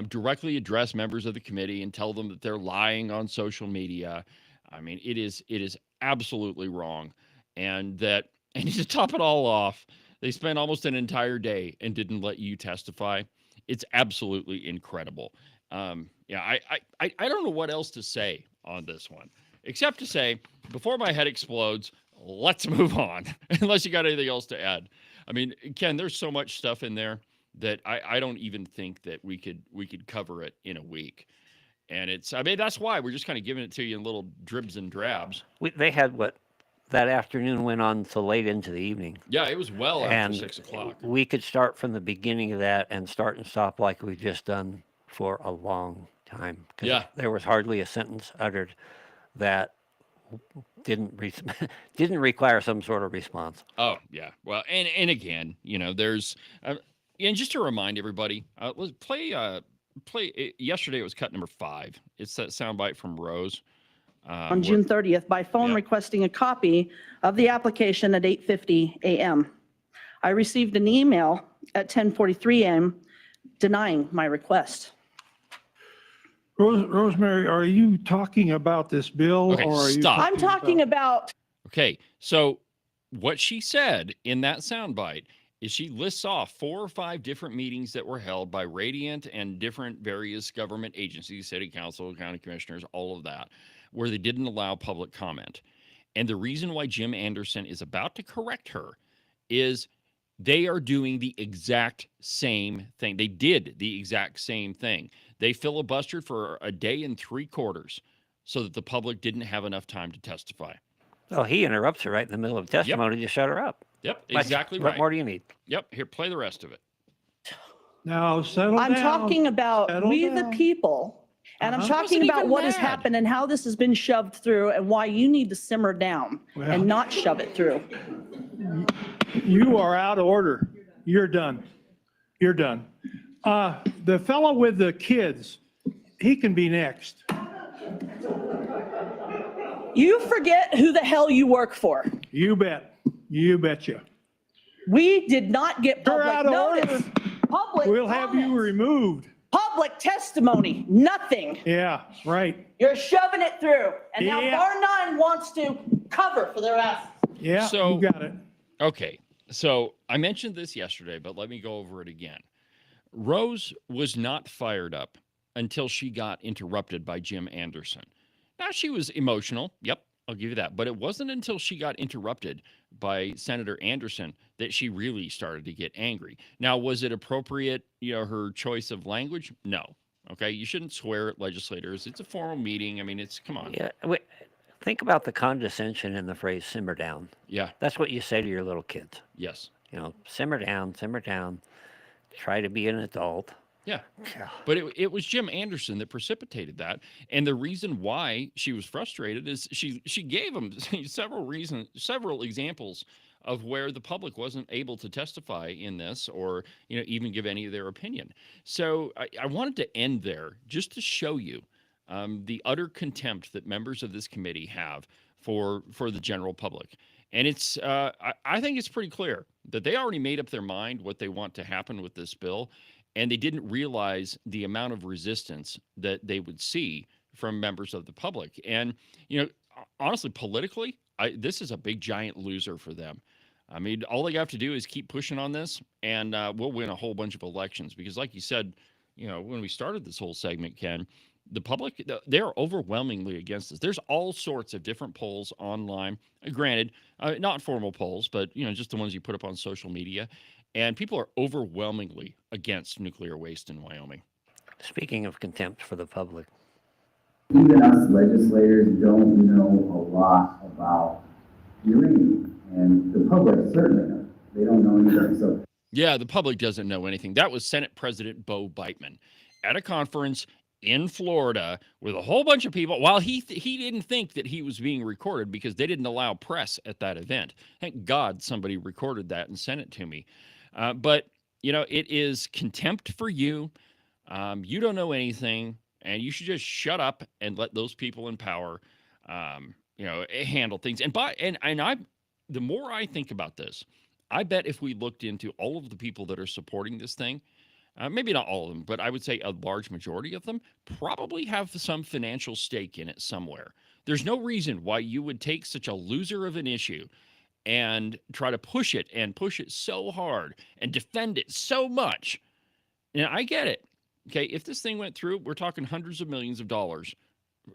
directly address members of the committee and tell them that they're lying on social media. I mean, it is absolutely wrong. And to top it all off, they spent almost an entire day and didn't let you testify. It's absolutely incredible. I don't know what else to say on this one, except to say, before my head explodes, let's move on, unless you got anything else to add. I mean, Ken, there's so much stuff in there that I don't even think that we could cover it in a week. And that's why we're just kind of giving it to you in little dribs and drabs. They had that afternoon went on till late into the evening. Yeah, it was well after 6 o'clock. We could start from the beginning of that and start and stop like we've just done for a long time. Yeah. There was hardly a sentence uttered that didn't require some sort of response. Oh, yeah. Well, and again, there's and just to remind everybody, let's play yesterday it was cut number 5. It's that soundbite from Rose. On June 30th by phone requesting a copy of the application at 8:50 a.m. I received an email at 10:43 a.m. denying my request. Rosemary, are you talking about this bill? Okay, or are you stop. I'm talking about. Okay, so what she said in that soundbite is she lists off 4 or 5 different meetings that were held by Radiant and different various government agencies, city council, county commissioners, all of that, where they didn't allow public comment. And the reason why Jim Anderson is about to correct her is they are doing the exact same thing. They did the exact same thing. They filibustered for a day and 3/4 so that the public didn't have enough time to testify. Oh, he interrupts her right in the middle of testimony to shut her up. Yep, exactly right. What more do you need? Yep, here, play the rest of it. Now, settle I'm down. talking about Settle we down. the people And I'm talking about what has happened and how this has been shoved through and why you need to simmer down and not shove it through. You are out of order. You're done. You're done. The fellow with the kids, he can be next. You forget who the hell you work for. You bet. You betcha. We did not get public notice. Public We'll have you removed. Public testimony, nothing. Yeah, right. You're shoving it through. And now Bar 9 wants to cover for their asses. Yeah, So, you got it. Okay. So I mentioned this yesterday, but let me go over it again. Rose was not fired up until she got interrupted by Jim Anderson. Now, she was emotional. Yep, I'll give you that. But it wasn't until she got interrupted by Senator Anderson that she really started to get angry. Now, was it appropriate, her choice of language? No. Okay, you shouldn't swear at legislators. It's a formal meeting. I mean, come on. Yeah, think about the condescension in the phrase simmer down. Yeah. That's what you say to your little kids. Yes. Simmer down, try to be an adult. Yeah. But it was Jim Anderson that precipitated that. And the reason why she was frustrated is she gave him several examples of where the public wasn't able to testify in this or, even give any of their opinion. So I wanted to end there just to show you the utter contempt that members of this committee have for the general public. And it's I think it's pretty clear that they already made up their mind what they want to happen with this bill. And they didn't realize the amount of resistance that they would see from members of the public. And, honestly, politically, this is a big, giant loser for them. I mean, all they have to do is keep pushing on this, and we'll win a whole bunch of elections. Because like you said, when we started this whole segment, Ken, the public, they're overwhelmingly against this. There's all sorts of different polls online. Granted, not formal polls, but, just the ones you put up on social media. And people are overwhelmingly against nuclear waste in Wyoming. Speaking of contempt for the public. Even us legislators don't know a lot about uranium, and the public certainly doesn't. They don't know anything. So yeah, the public doesn't know anything. That was Senate President Bo Beitman at a conference in Florida with a whole bunch of people. While he didn't think that he was being recorded because they didn't allow press at that event. Thank God somebody recorded that and sent it to me. But, it is contempt for you. You don't know anything, and you should just shut up and let those people in power, handle things. And the more I think about this, I bet if we looked into all of the people that are supporting this thing, maybe not all of them, but I would say a large majority of them probably have some financial stake in it somewhere. There's no reason why you would take such a loser of an issue and try to push it so hard and defend it so much. Now, I get it. Okay, if this thing went through, we're talking hundreds of millions of dollars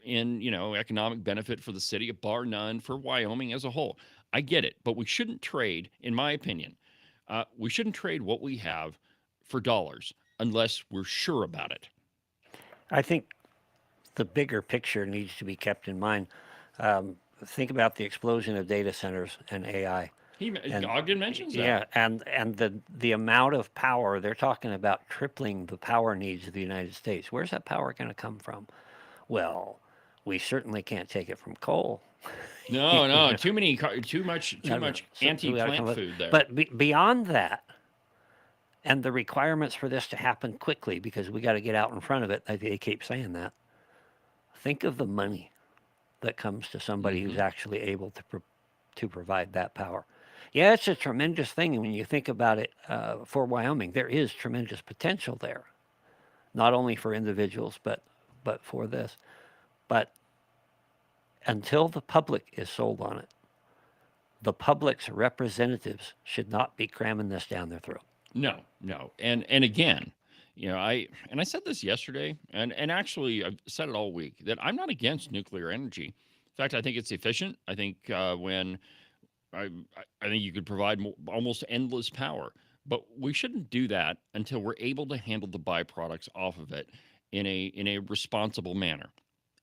in, economic benefit for the city, bar none, for Wyoming as a whole. I get it, but we shouldn't trade, in my opinion, we shouldn't trade what we have for dollars unless we're sure about it. I think the bigger picture needs to be kept in mind. Think about the explosion of data centers and AI. Ogden mentions that. Yeah, and the amount of power, they're talking about tripling the power needs of the United States. Where's that power going to come from? Well, we certainly can't take it from coal. No, too much anti-plant food there. But beyond that, and the requirements for this to happen quickly, because we got to get out in front of it, they keep saying that. Think of the money that comes to somebody who's actually able to provide that power. Yeah, it's a tremendous thing. And when you think about it, for Wyoming, there is tremendous potential there, not only for individuals, but for this. But until the public is sold on it, the public's representatives should not be cramming this down their throat. No. And again, I said this yesterday, and actually I've said it all week, that I'm not against nuclear energy. In fact, I think it's efficient. I think I think you could provide almost endless power, but we shouldn't do that until we're able to handle the byproducts off of it in a responsible manner.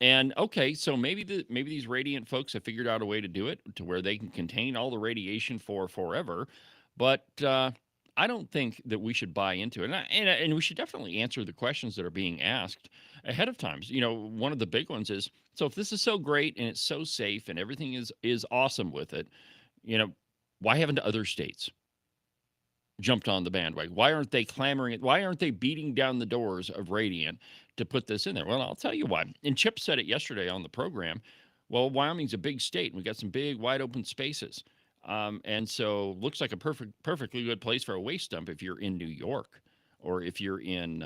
And okay, so maybe these Radiant folks have figured out a way to do it to where they can contain all the radiation for forever, but I don't think that we should buy into it. And we should definitely answer the questions that are being asked ahead of time. You know, one of the big ones is, so if this is so great and it's so safe and everything is awesome with it, you know, why haven't other states jumped on the bandwagon? Why aren't they clamoring? Why aren't they beating down the doors of Radiant to put this in there? Well, I'll tell you why. And Chip said it yesterday on the program. Well, Wyoming's a big state, and we got some big, wide open spaces. And so looks like a perfectly good place for a waste dump if you're in New York, or if you're in,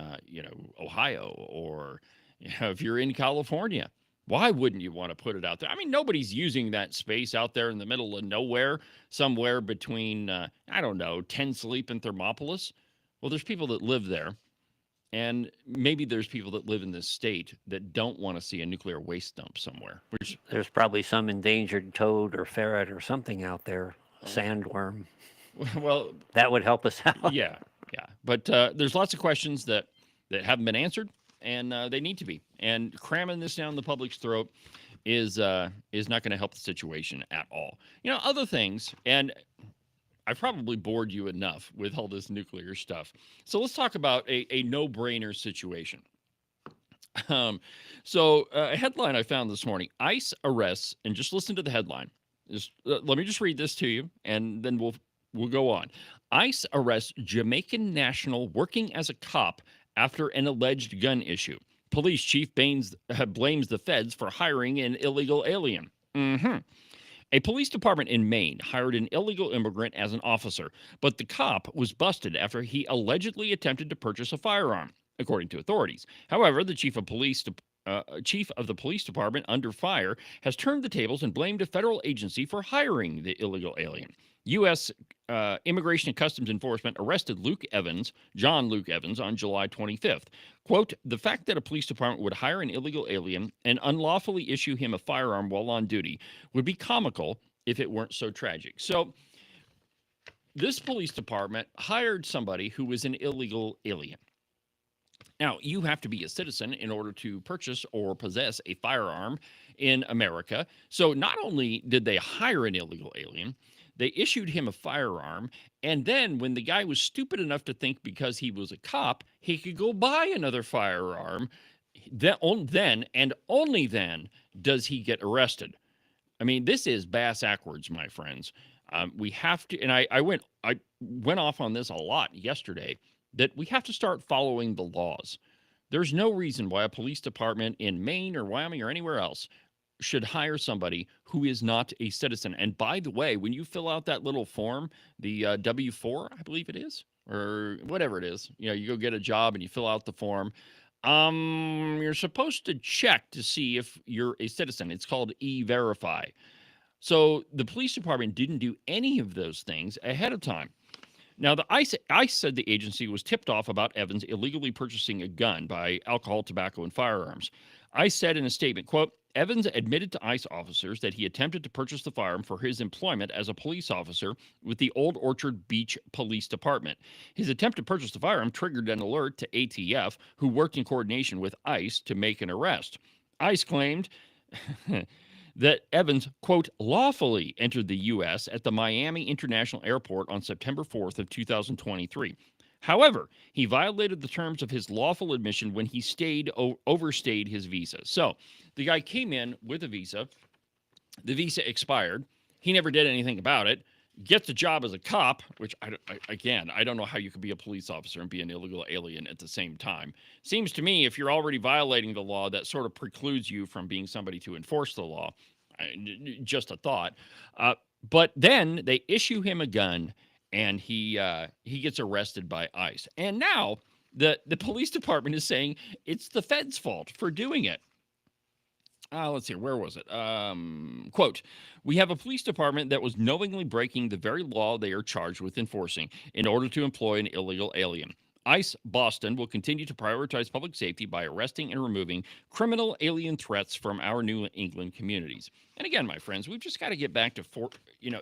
Ohio, or if you're in California. Why wouldn't you want to put it out there? I mean, nobody's using that space out there in the middle of nowhere, somewhere between, I don't know, 10 Sleep and Thermopolis. Well, there's people that live there. And maybe there's people that live in this state that don't want to see a nuclear waste dump somewhere. Which There's probably some endangered toad or ferret or something out there, sandworm. Well, that would help us out. Yeah. But there's lots of questions that haven't been answered, and they need to be. And cramming this down the public's throat is not going to help the situation at all. You know, other things, and I've probably bored you enough with all this nuclear stuff. So let's talk about a no-brainer situation. So a headline I found this morning: ICE arrests, and just listen to the headline. Let me just read this to you, and then we'll go on. ICE arrests Jamaican national working as a cop after an alleged gun issue. Police chief blames the feds for hiring an illegal alien. A police department in Maine hired an illegal immigrant as an officer, but the cop was busted after he allegedly attempted to purchase a firearm, according to authorities. However, the chief of the police department, under fire, has turned the tables and blamed a federal agency for hiring the illegal alien. U.S. Immigration and Customs Enforcement arrested John Luke Evans, on July 25th. Quote, the fact that a police department would hire an illegal alien and unlawfully issue him a firearm while on duty would be comical if it weren't so tragic. So this police department hired somebody who was an illegal alien. Now, you have to be a citizen in order to purchase or possess a firearm in America. So not only did they hire an illegal alien, they issued him a firearm, and then when the guy was stupid enough to think because he was a cop, he could go buy another firearm, then and only then does he get arrested. I mean, this is bass backwards, my friends. We have to, and I went off on this a lot yesterday, that we have to start following the laws. There's no reason why a police department in Maine or Wyoming or anywhere else should hire somebody who is not a citizen. And by the way, when you fill out that little form, the W-4, I believe it is, or whatever it is, you go get a job and you fill out the form. You're supposed to check to see if you're a citizen. It's called E-Verify. So the police department didn't do any of those things ahead of time. Now, the ICE said the agency was tipped off about Evans illegally purchasing a gun by alcohol, tobacco, and firearms. ICE said in a statement, quote, Evans admitted to ICE officers that he attempted to purchase the firearm for his employment as a police officer with the Old Orchard Beach Police Department. His attempt to purchase the firearm triggered an alert to ATF, who worked in coordination with ICE to make an arrest. ICE claimed that Evans, quote, lawfully entered the U.S. at the Miami International Airport on September 4th of 2023. However, he violated the terms of his lawful admission when he overstayed his visa. So the guy came in with a visa. The visa expired. He never did anything about it. Gets a job as a cop, which, I don't know how you could be a police officer and be an illegal alien at the same time. Seems to me if you're already violating the law, that sort of precludes you from being somebody to enforce the law. Just a thought. But then they issue him a gun, and he gets arrested by ICE. And now the police department is saying it's the feds' fault for doing it. Let's see, where was it? Quote, we have a police department that was knowingly breaking the very law they are charged with enforcing in order to employ an illegal alien. ICE Boston will continue to prioritize public safety by arresting and removing criminal alien threats from our New England communities. And again, my friends, we've just got to get back to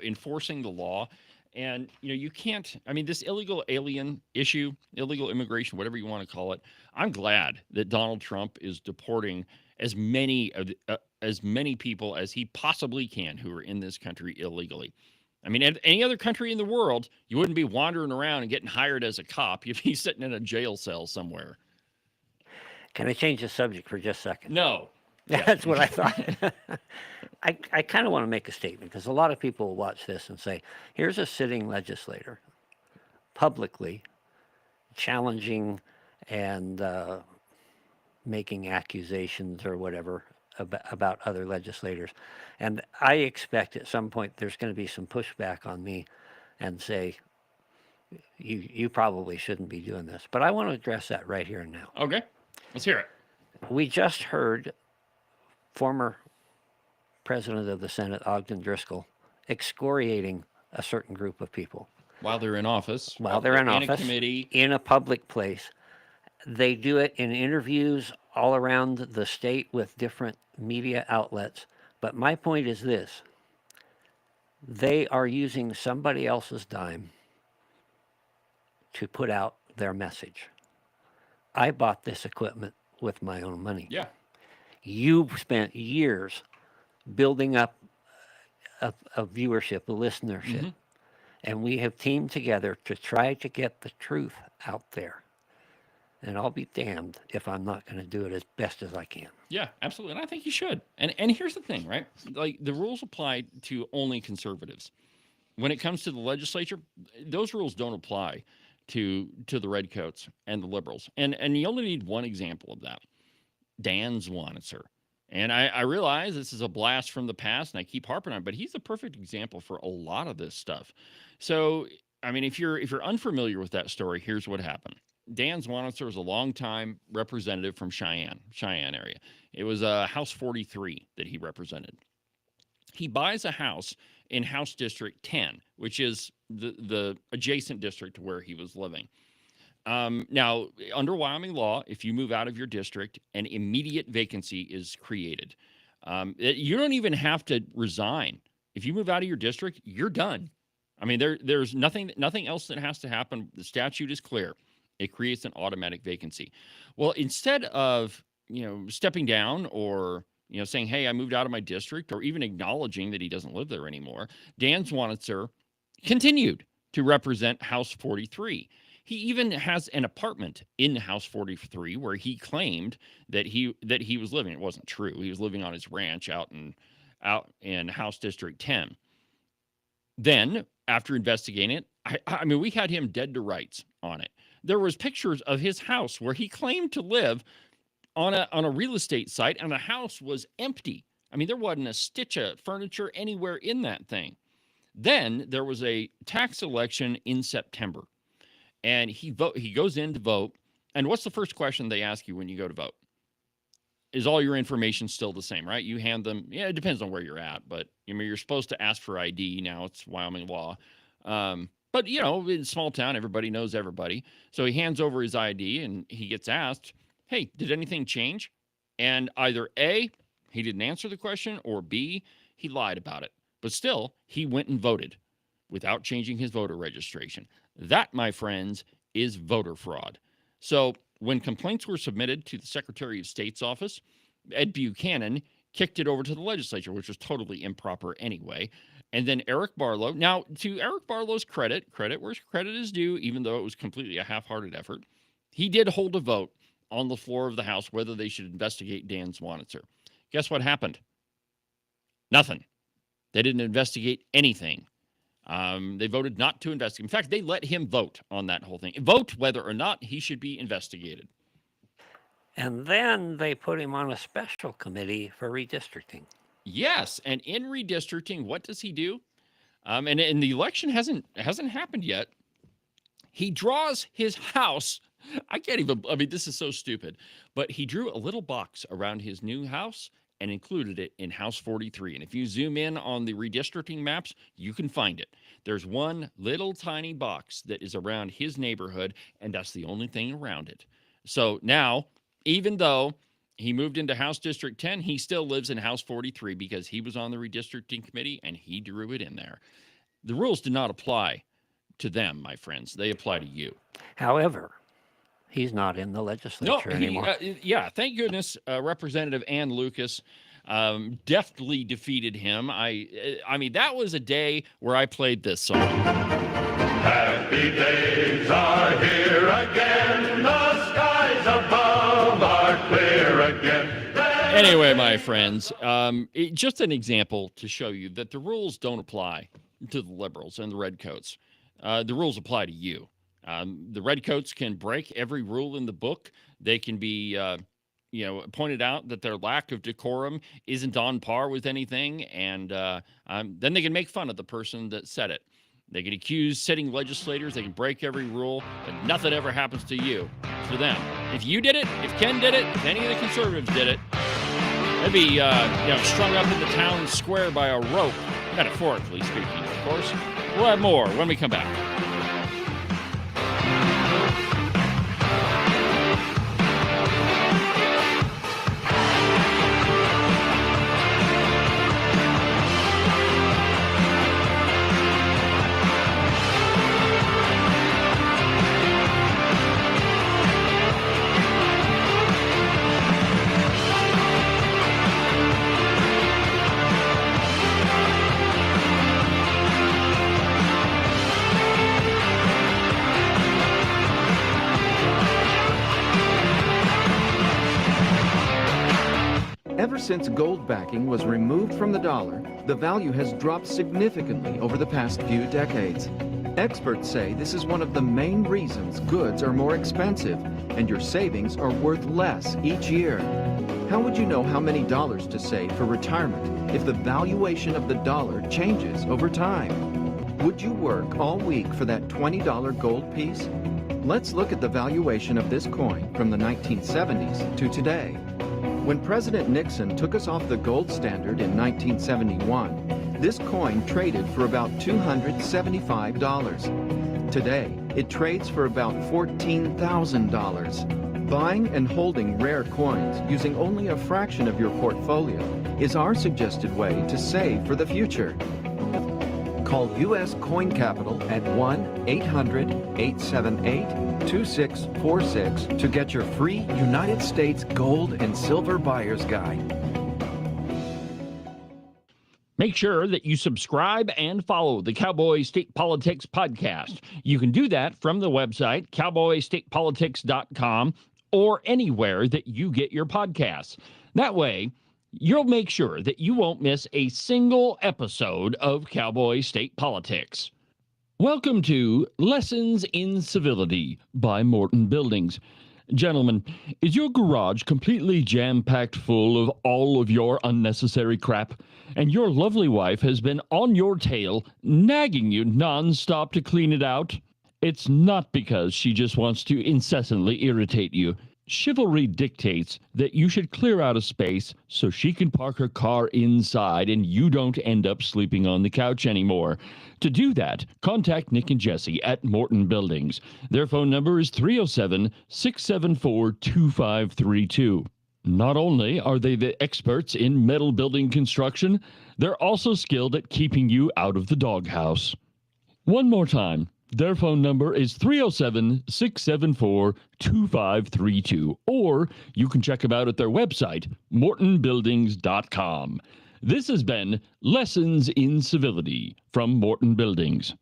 enforcing the law. And, you can't, this illegal alien issue, illegal immigration, whatever you want to call it, I'm glad that Donald Trump is deporting as many people as he possibly can who are in this country illegally. I mean, in any other country in the world, you wouldn't be wandering around and getting hired as a cop. You'd be sitting in a jail cell somewhere. Can I change the subject for just a second? No. That's what I thought. I kind of want to make a statement because a lot of people will watch this and say, here's a sitting legislator publicly challenging and making accusations or whatever about other legislators. And I expect at some point there's going to be some pushback on me and say, you probably shouldn't be doing this. But I want to address that right here and now. Okay, let's hear it. We just heard former President of the Senate, Ogden Driscoll, excoriating a certain group of people. While they're in office. While they're in office. In a committee. In a public place. They do it in interviews all around the state with different media outlets. But my point is this. They are using somebody else's dime to put out their message. I bought this equipment with my own money. Yeah. You spent years building up a viewership, a listenership. And we have teamed together to try to get the truth out there. And I'll be damned if I'm not going to do it as best as I can. Yeah, absolutely. And I think you should. And here's the thing, right? Like the rules apply to only conservatives. When it comes to the legislature, those rules don't apply to the redcoats and the liberals. And you only need one example of that. Dan Zwanitzer. And I realize this is a blast from the past, and I keep harping on it, but he's the perfect example for a lot of this stuff. So, I mean, if you're unfamiliar with that story, here's what happened. Dan Zwanitzer was a longtime representative from Cheyenne area. It was House 43 that he represented. He buys a house in House District 10, which is the adjacent district to where he was living. Now, under Wyoming law, if you move out of your district, an immediate vacancy is created. You don't even have to resign. If you move out of your district, you're done. I mean, there's nothing else that has to happen. The statute is clear. It creates an automatic vacancy. Well, instead of, stepping down or, saying, hey, I moved out of my district, or even acknowledging that he doesn't live there anymore, Dan Zwanitzer continued to represent House 43. He even has an apartment in House 43 where he claimed that he was living. It wasn't true. He was living on his ranch out in House District 10. Then, after investigating it, I mean, we had him dead to rights on it. There was pictures of his house where he claimed to live on a real estate site, and the house was empty. I mean, there wasn't a stitch of furniture anywhere in that thing. Then there was a tax election in September. And he goes in to vote. And what's the first question they ask you when you go to vote? Is all your information still the same, right? You hand them, it depends on where you're at, but you're supposed to ask for ID. Now it's Wyoming law. But in small town, everybody knows everybody. So he hands over his ID and he gets asked, hey, did anything change? And either A, he didn't answer the question, or B, he lied about it. But still, he went and voted without changing his voter registration. That, my friends, is voter fraud. So when complaints were submitted to the Secretary of State's office, Ed Buchanan kicked it over to the legislature, which was totally improper anyway. And then Eric Barlow, now to Eric Barlow's credit where credit is due, even though it was completely a half-hearted effort, he did hold a vote on the floor of the House whether they should investigate Dan Zwanitzer. Guess what happened? Nothing. They didn't investigate anything. They voted not to investigate. In fact, they let him vote on that whole thing. Vote whether or not he should be investigated. And then they put him on a special committee for redistricting. Yes, and in redistricting, what does he do? And the election hasn't happened yet. He draws his house. This is so stupid. But he drew a little box around his new house and included it in House 43. And if you zoom in on the redistricting maps, you can find it. There's one little tiny box that is around his neighborhood, and that's the only thing around it. So now, even though he moved into House District 10, he still lives in House 43 because he was on the redistricting committee and he drew it in there. The rules do not apply to them, my friends. They apply to you. However, he's not in the legislature anymore. Yeah, thank goodness Representative Ann Lucas deftly defeated him. I mean, that was a day where I played this song. Happy days are here again. The skies above are clear again. Anyway, my friends, just an example to show you that the rules don't apply to the liberals and the redcoats. The rules apply to you. The redcoats can break every rule in the book. They can be, pointed out that their lack of decorum isn't on par with anything, and then they can make fun of the person that said it. They can accuse sitting legislators. They can break every rule, but nothing ever happens to you. For them, if you did it, if Ken did it, if any of the conservatives did it, they'd be, strung up in the town square by a rope, metaphorically speaking, of course. We'll have more when we come back. Ever since gold backing was removed from the dollar, the value has dropped significantly over the past few decades. Experts say this is one of the main reasons goods are more expensive and your savings are worth less each year. How would you know how many dollars to save for retirement if the valuation of the dollar changes over time? Would you work all week for that $20 gold piece? Let's look at the valuation of this coin from the 1970s to today. When President Nixon took us off the gold standard in 1971, this coin traded for about $275. Today, it trades for about $14,000. Buying and holding rare coins using only a fraction of your portfolio is our suggested way to save for the future. Call U.S. Coin Capital at 1-800-878-2646 to get your free United States Gold and Silver Buyer's Guide. Make sure that you subscribe and follow the Cowboy State Politics podcast. You can do that from the website, cowboystatepolitics.com, or anywhere that you get your podcasts. That way, you'll make sure that you won't miss a single episode of Cowboy State Politics. Welcome to Lessons in Civility by Morton Buildings. Gentlemen, is your garage completely jam-packed full of all of your unnecessary crap, and your lovely wife has been on your tail, nagging you nonstop to clean it out? It's not because she just wants to incessantly irritate you. Chivalry dictates that you should clear out a space so she can park her car inside and you don't end up sleeping on the couch anymore. To do that, contact Nick and Jesse at Morton Buildings. Their phone number is 307-674-2532. Not only are they the experts in metal building construction, they're also skilled at keeping you out of the doghouse. One more time. Their phone number is 307-674-2532, or you can check them out at their website, mortonbuildings.com. This has been Lessons in Civility from Morton Buildings.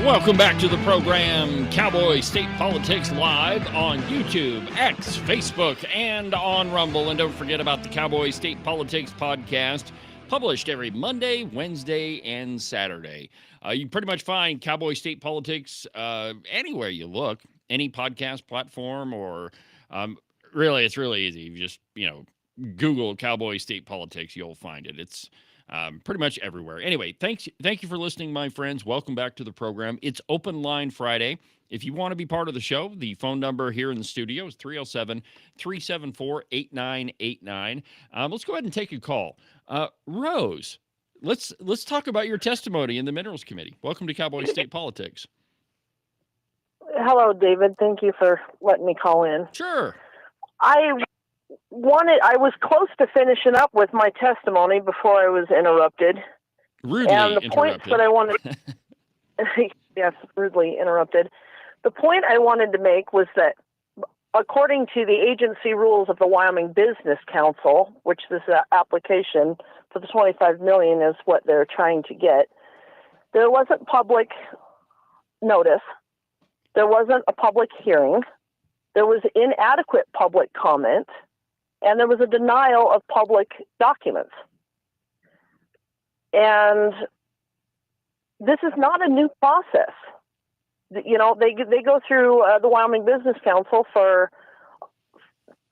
Welcome back to the program, Cowboy State Politics Live on YouTube, X, Facebook, and on Rumble. And don't forget about the Cowboy State Politics podcast, published every Monday, Wednesday, and Saturday. You can pretty much find Cowboy State Politics anywhere you look, any podcast platform, or really, it's really easy. You just, Google Cowboy State Politics, you'll find it. It's pretty much everywhere. Anyway, thank you for listening, my friends. Welcome back to the program. It's Open Line Friday. if you want to be part of the show, the phone number here in the studio is 307-374-8989. Let's go ahead and take a call. Rose, let's talk about your testimony in the Minerals Committee. Welcome to Cowboy State Politics. Hello, David. Thank you for letting me call in. Sure. I was close to finishing up with my testimony before I was interrupted. Rudely and the interrupted. points that I wanted, yes, rudely interrupted. The point I wanted to make was that according to the agency rules of the Wyoming Business Council, which this application for the $25 million is what they're trying to get, there wasn't public notice. There wasn't a public hearing. There was inadequate public comment, and there was a denial of public documents. And this is not a new process. You know, they go through the Wyoming Business Council for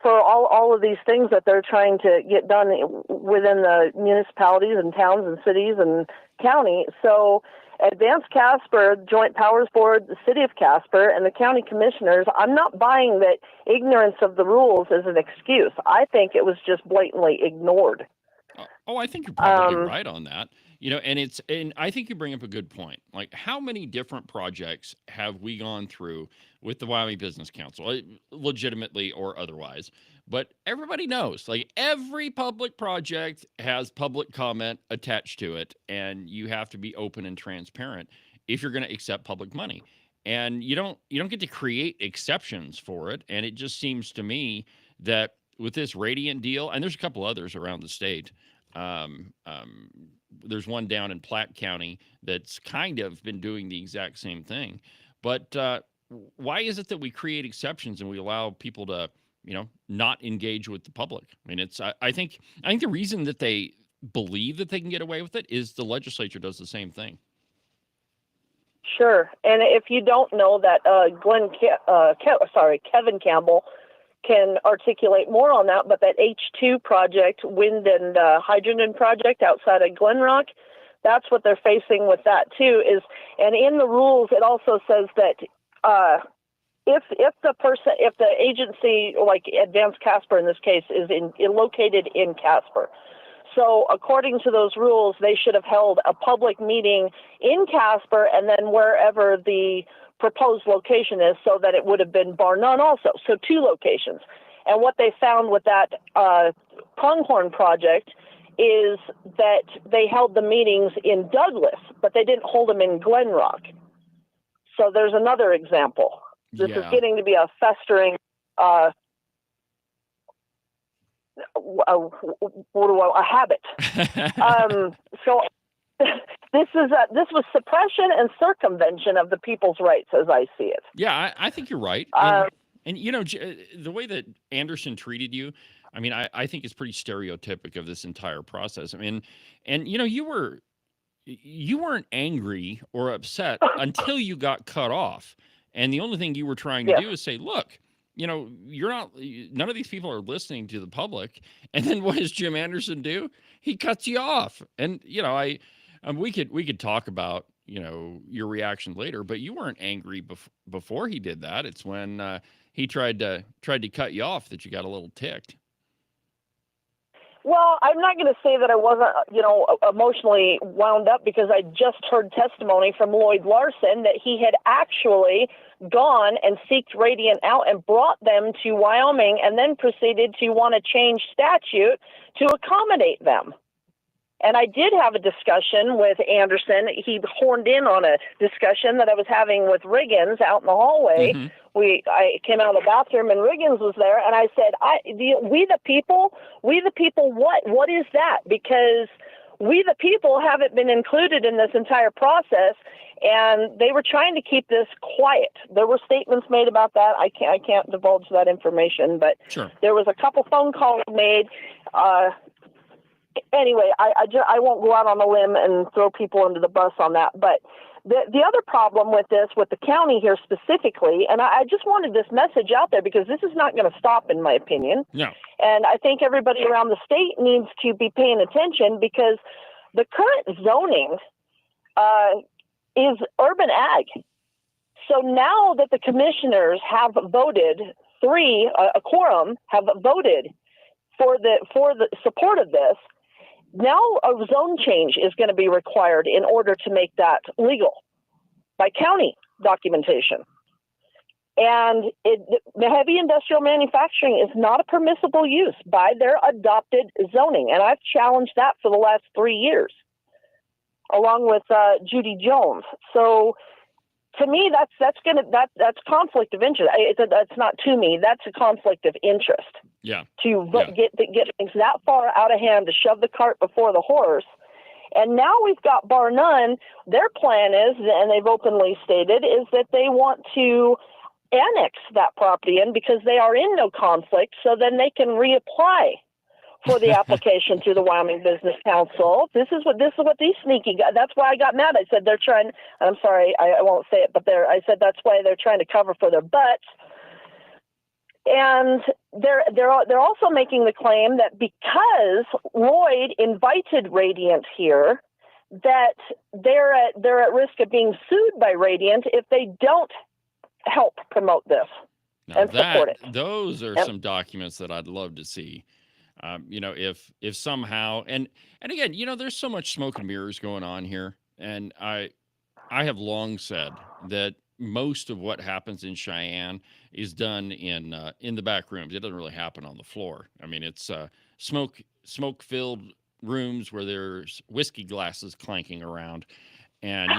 all of these things that they're trying to get done within the municipalities and towns and cities and county. So Advanced Casper, Joint Powers Board, the City of Casper, and the county commissioners, I'm not buying that ignorance of the rules is an excuse. I think it was just blatantly ignored. Oh, I think you're probably right on that. You know, and I think you bring up a good point. Like, how many different projects have we gone through with the Wyoming Business Council, legitimately or otherwise? But everybody knows, like, every public project has public comment attached to it, and you have to be open and transparent if you're going to accept public money. And you don't get to create exceptions for it. And it just seems to me that with this Radiant deal, and there's a couple others around the state. There's one down in Platte County that's kind of been doing the exact same thing. But why is it that we create exceptions and we allow people to, not engage with the public? I mean, I think the reason that they believe that they can get away with it is the legislature does the same thing. Sure. And if you don't know that, Kevin Campbell can articulate more on that, but that H2 project, wind and hydrogen project outside of Glen Rock, that's what they're facing with that too. And in the rules, it also says that if the agency, like Advanced Casper in this case, is located in Casper. So according to those rules, they should have held a public meeting in Casper and then wherever the proposed location is, so that it would have been bar none also. So 2 locations. And what they found with that Pronghorn project is that they held the meetings in Douglas, but they didn't hold them in Glen Rock. So there's another example. This is getting to be a festering a habit. So this was suppression and circumvention of the people's rights, as I see it. Yeah, I think you're right. And the way that Anderson treated you, I mean, I think is pretty stereotypic of this entire process. I mean, and you weren't angry or upset until you got cut off. And the only thing you were trying to do is say, look, none of these people are listening to the public. And then what does Jim Anderson do? He cuts you off. And, we could talk about, your reaction later, but you weren't angry before he did that. It's when he tried to cut you off that you got a little ticked. Well, I'm not going to say that I wasn't, emotionally wound up, because I just heard testimony from Lloyd Larson that he had actually gone and seeked Radiant out and brought them to Wyoming and then proceeded to want to change statute to accommodate them. And I did have a discussion with Anderson. He horned in on a discussion that I was having with Riggins out in the hallway. Mm-hmm. I came out of the bathroom and Riggins was there, and I said, we the people, what is that? Because we the people haven't been included in this entire process, and they were trying to keep this quiet. There were statements made about that. I can't divulge that information, but sure. There was a couple phone calls made. Anyway, I won't go out on a limb and throw people under the bus on that, but the other problem with this, with the county here specifically, and I just wanted this message out there because this is not going to stop, in my opinion. No. And I think everybody around the state needs to be paying attention, because the current zoning is urban ag. So now that the commissioners have voted, a quorum have voted for the support of this, now a zone change is going to be required in order to make that legal by county documentation. And the heavy industrial manufacturing is not a permissible use by their adopted zoning. And I've challenged that for the last 3 years, along with Judy Jones. So to me, that's conflict of interest. That's not to me. That's a conflict of interest. Yeah. To get things that far out of hand, to shove the cart before the horse. And now we've got bar none. Their plan is, and they've openly stated, is that they want to annex that property in because they are in no conflict, so then they can reapply for the application to the Wyoming Business Council. This is what these sneaky guys, that's why I got mad. I said they're trying, I'm sorry, I won't say it, but I said that's why they're trying to cover for their butts. And they're also making the claim that because Lloyd invited Radiant here, that they're at risk of being sued by Radiant if they don't help promote this and support it. Those are some documents that I'd love to see. If somehow, and again, there's so much smoke and mirrors going on here, and I have long said that most of what happens in Cheyenne is done in the back rooms. It doesn't really happen on the floor. I mean, it's smoke-filled rooms where there's whiskey glasses clanking around, and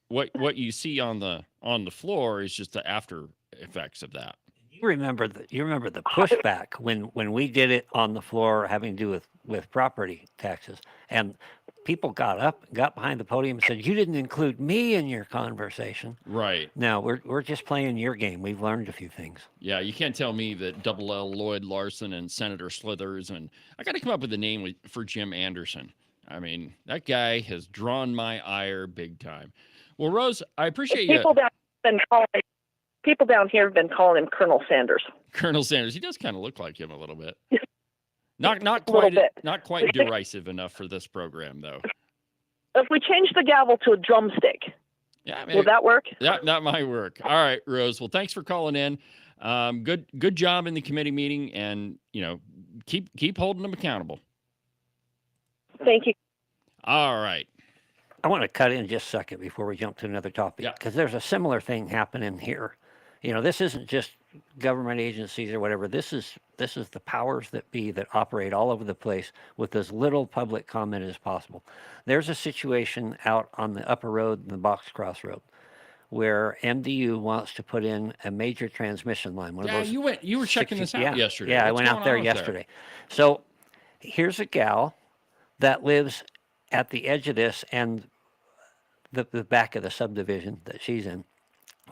what you see on the floor is just the after effects of that. You remember the pushback when we did it on the floor having to do with property taxes, and people got behind the podium and said, "You didn't include me in your conversation." Right. Now we're just playing your game. We've learned a few things. Yeah, you can't tell me that Double L Lloyd Larson and Senator Slithers, and I got to come up with a name for Jim Anderson. I mean, that guy has drawn my ire big time. Well, Rose, I appreciate you. People down here have been calling him Colonel Sanders. Colonel Sanders. He does kind of look like him a little bit. Not quite derisive enough for this program, though. If we change the gavel to a drumstick, will that work? That might work. All right, Rose. Well, thanks for calling in. Good job in the committee meeting, and keep holding them accountable. Thank you. All right. I want to cut in just a second before we jump to another topic, because there's a similar thing happening here. This isn't just government agencies or whatever. This is the powers that be that operate all over the place with as little public comment as possible. There's a situation out on the upper road, the Box Cross Road, where MDU wants to put in a major transmission line. You were checking this out yesterday. Yeah, I went out there yesterday. So here's a gal that lives at the edge of this and the back of the subdivision that she's in,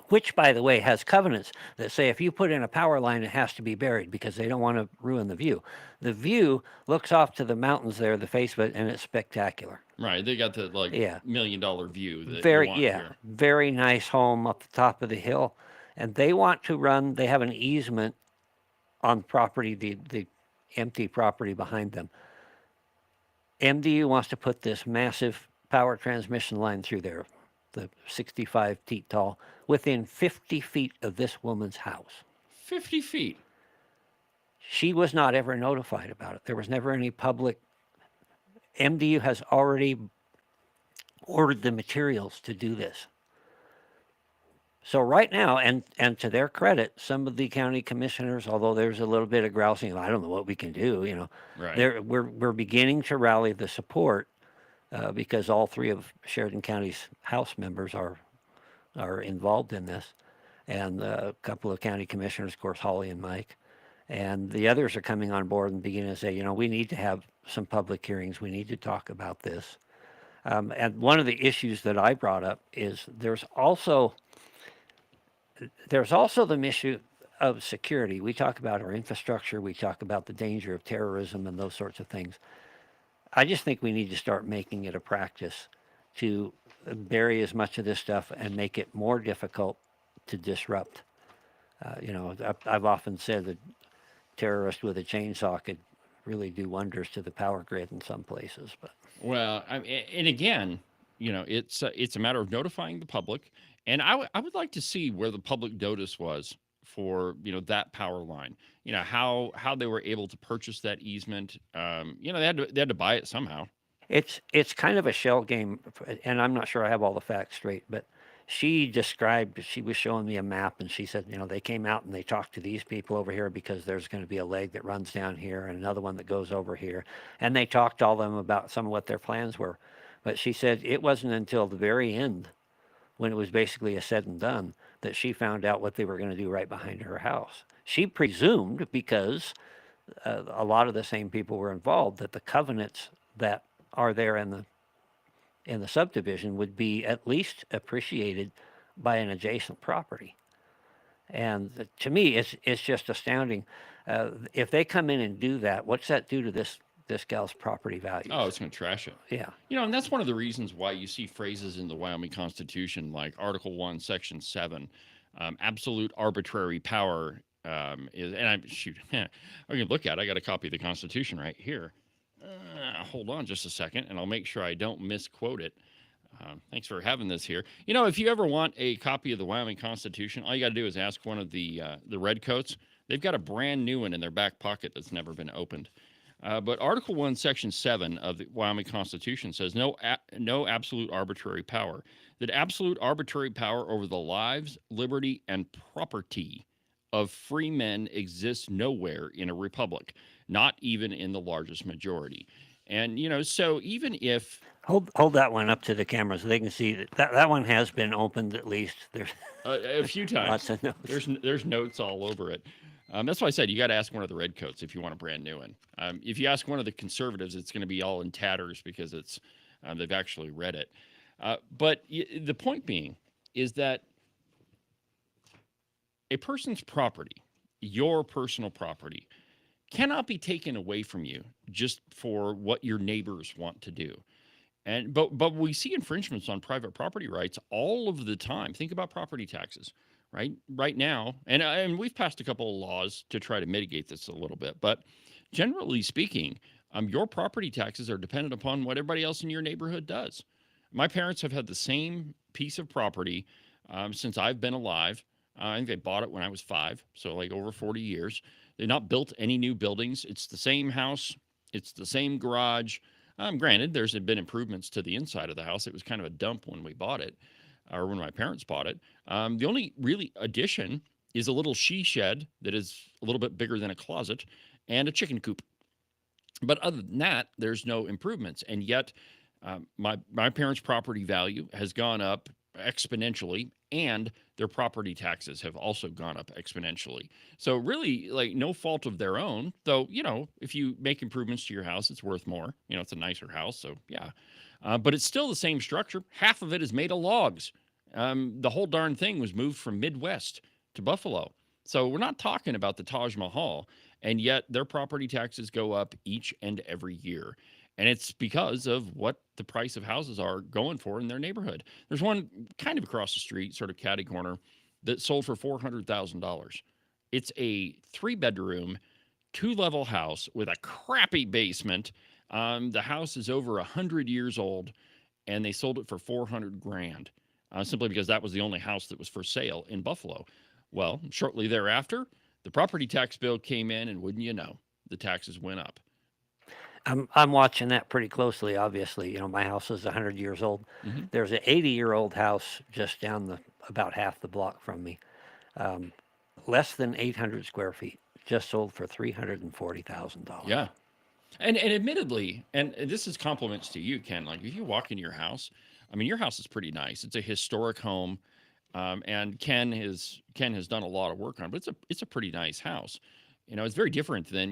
which, by the way, has covenants that say if you put in a power line, it has to be buried because they don't want to ruin the view. The view looks off to the mountains there, the face of it, and it's spectacular. Right. They got the $1 million view. That very nice home up the top of the hill. And they want to they have an easement on property, the empty property behind them. MDU wants to put this massive power transmission line through there, the 65 feet tall, within 50 feet of this woman's house. 50 feet? She was not ever notified about it. There was never any public. MDU has already ordered the materials to do this. So right now, and to their credit, some of the county commissioners, although there's a little bit of grousing, I don't know what we can do, right. We're beginning to rally the support because all three of Sheridan County's House members are involved in this, and a couple of county commissioners, of course, Holly and Mike, and the others are coming on board and beginning to say, we need to have some public hearings. We need to talk about this. And one of the issues that I brought up is there's also the issue of security. We talk about our infrastructure. We talk about the danger of terrorism and those sorts of things. I just think we need to start making it a practice to bury as much of this stuff and make it more difficult to disrupt. I've often said that terrorist with a chainsaw could really do wonders to the power grid in some places. But well, and again, it's a matter of notifying the public. And I would like to see where the public notice was for, that power line, how they were able to purchase that easement. They had to buy it somehow. It's kind of a shell game, and I'm not sure I have all the facts straight, but she was showing me a map, and she said, they came out and they talked to these people over here because there's going to be a leg that runs down here and another one that goes over here. And they talked to all of them about some of what their plans were. But she said it wasn't until the very end, when it was basically a said and done, that she found out what they were going to do right behind her house. She presumed, because a lot of the same people were involved, that the covenants that are there in the subdivision would be at least appreciated by an adjacent property. And to me, it's just astounding. If they come in and do that, what's that do to this gal's property value? Oh, it's going to trash it. Yeah. And that's one of the reasons why you see phrases in the Wyoming Constitution like Article 1, Section 7, absolute arbitrary power is, and I can look at it. I got a copy of the Constitution right here. Hold on just a second, and I'll make sure I don't misquote it. Thanks for having this here. If you ever want a copy of the Wyoming Constitution, all you got to do is ask one of the redcoats. They've got a brand new one in their back pocket that's never been opened. But Article 1, Section 7 of the Wyoming Constitution says no absolute arbitrary power. That absolute arbitrary power over the lives, liberty, and property of free men exists nowhere in a republic, not even in the largest majority. And, so even if... Hold that one up to the camera so they can see that one has been opened at least. There's a few times. Lots of notes. There's notes all over it. That's why I said you got to ask one of the redcoats if you want a brand new one. If you ask one of the conservatives, it's going to be all in tatters because they've actually read it. But the point being is that a person's property, your personal property, cannot be taken away from you just for what your neighbors want to do. But we see infringements on private property rights all of the time. Think about property taxes, right? Right now, and we've passed a couple of laws to try to mitigate this a little bit. But generally speaking, your property taxes are dependent upon what everybody else in your neighborhood does. My parents have had the same piece of property since I've been alive. I think they bought it when I was 5, so like over 40 years. They've not built any new buildings. It's the same house. It's the same garage. Granted, there's been improvements to the inside of the house. It was kind of a dump when we bought it, or when my parents bought it. The only really addition is a little she shed that is a little bit bigger than a closet and a chicken coop. But other than that, there's no improvements. And yet my parents' property value has gone up exponentially, and their property taxes have also gone up exponentially. So really, like, no fault of their own, though, if you make improvements to your house, it's worth more. It's a nicer house, so yeah. But it's still the same structure. Half of it is made of logs. The whole darn thing was moved from Midwest to Buffalo. So we're not talking about the Taj Mahal, and yet their property taxes go up each and every year. And it's because of what the price of houses are going for in their neighborhood. There's one kind of across the street, sort of catty corner, that sold for $400,000. It's a 3-bedroom, 2-level house with a crappy basement. The house is over 100 years old, and they sold it for $400,000, simply because that was the only house that was for sale in Buffalo. Well, shortly thereafter, the property tax bill came in, and wouldn't you know, the taxes went up. I'm watching that pretty closely, obviously. My house is 100 years old. Mm-hmm. There's an 80-year-old house just down about half the block from me. Less than 800 square feet, just sold for $340,000. Yeah. And admittedly, and this is compliments to you, Ken, like if you walk in your house, your house is pretty nice. It's a historic home. And Ken has done a lot of work on it, but it's a pretty nice house. It's very different than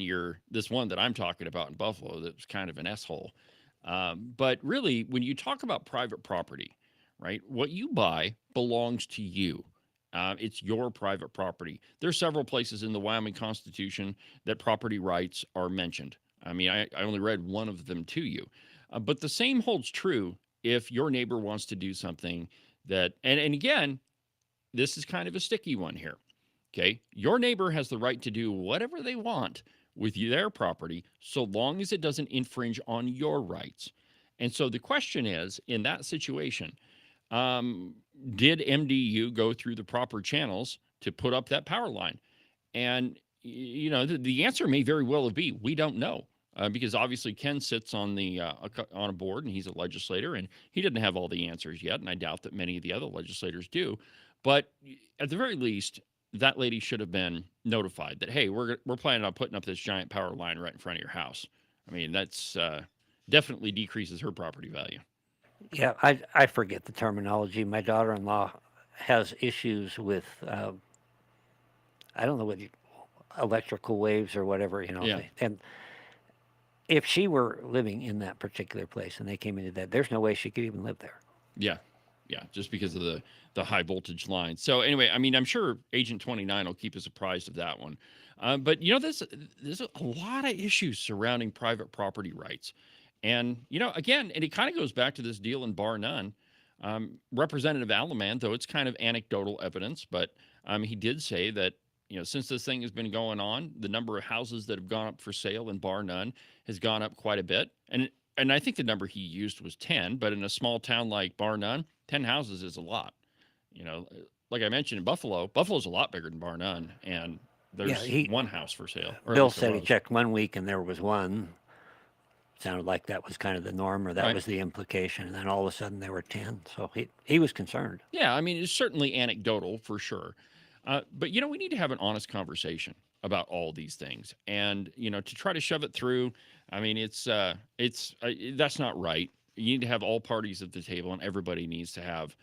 this one that I'm talking about in Buffalo that was kind of an S-hole. But really, when you talk about private property, right, what you buy belongs to you. It's your private property. There's several places in the Wyoming Constitution that property rights are mentioned. I only read one of them to you. But the same holds true if your neighbor wants to do something that, and again, this is kind of a sticky one here. Okay, your neighbor has the right to do whatever they want with their property so long as it doesn't infringe on your rights. And so the question is, in that situation, did MDU go through the proper channels to put up that power line? And, the answer may very well be, we don't know. Because obviously Ken sits on on a board and he's a legislator and he didn't have all the answers yet. And I doubt that many of the other legislators do. But at the very least, that lady should have been notified that, hey, we're planning on putting up this giant power line right in front of your house. I mean, that's definitely decreases her property value. Yeah, I forget the terminology. My daughter-in-law has issues with, I don't know what electrical waves or whatever, Yeah. And if she were living in that particular place and they came into that, there's no way she could even live there. Yeah. Yeah, just because of the high voltage line. So anyway, I mean, I'm sure Agent 29 will keep us apprised of that one. But there's a lot of issues surrounding private property rights. And, again, and it kind of goes back to this deal in Bar None. Representative Alaman, though it's kind of anecdotal evidence, but he did say that, since this thing has been going on, the number of houses that have gone up for sale in Bar None has gone up quite a bit. And I think the number he used was 10, but in a small town like Bar None, 10 houses is a lot. Like I mentioned in Buffalo's a lot bigger than Bar None, and there's one house for sale. Bill said he checked one week and there was one. Sounded like that was kind of the norm, or that was the implication. And then all of a sudden there were 10. So he was concerned. Yeah, I mean, it's certainly anecdotal for sure. But, we need to have an honest conversation about all these things. And, to try to shove it through, I mean, that's not right. You need to have all parties at the table, and everybody needs to have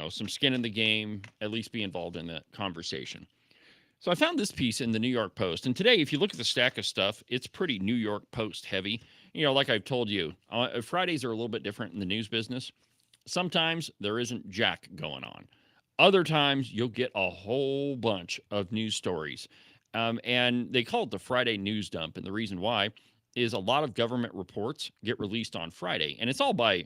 some skin in the game, at least be involved in the conversation. So I found this piece in the New York Post. And today, if you look at the stack of stuff, it's pretty New York Post heavy. Like I've told you, Fridays are a little bit different in the news business. Sometimes there isn't jack going on. Other times, you'll get a whole bunch of news stories. And they call it the Friday news dump. And the reason why is a lot of government reports get released on Friday. And it's all by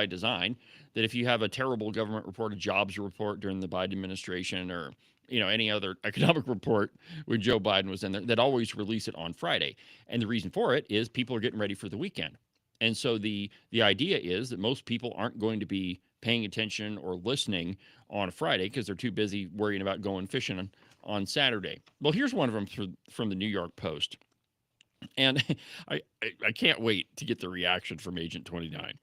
design, that if you have a terrible government report, a jobs report during the Biden administration, or any other economic report when Joe Biden was in there, that always release it on Friday. And the reason for it is people are getting ready for the weekend. And so the idea is that most people aren't going to be paying attention or listening on a Friday because they're too busy worrying about going fishing on Saturday. Well, here's one of them from the New York Post. And I can't wait to get the reaction from Agent 29.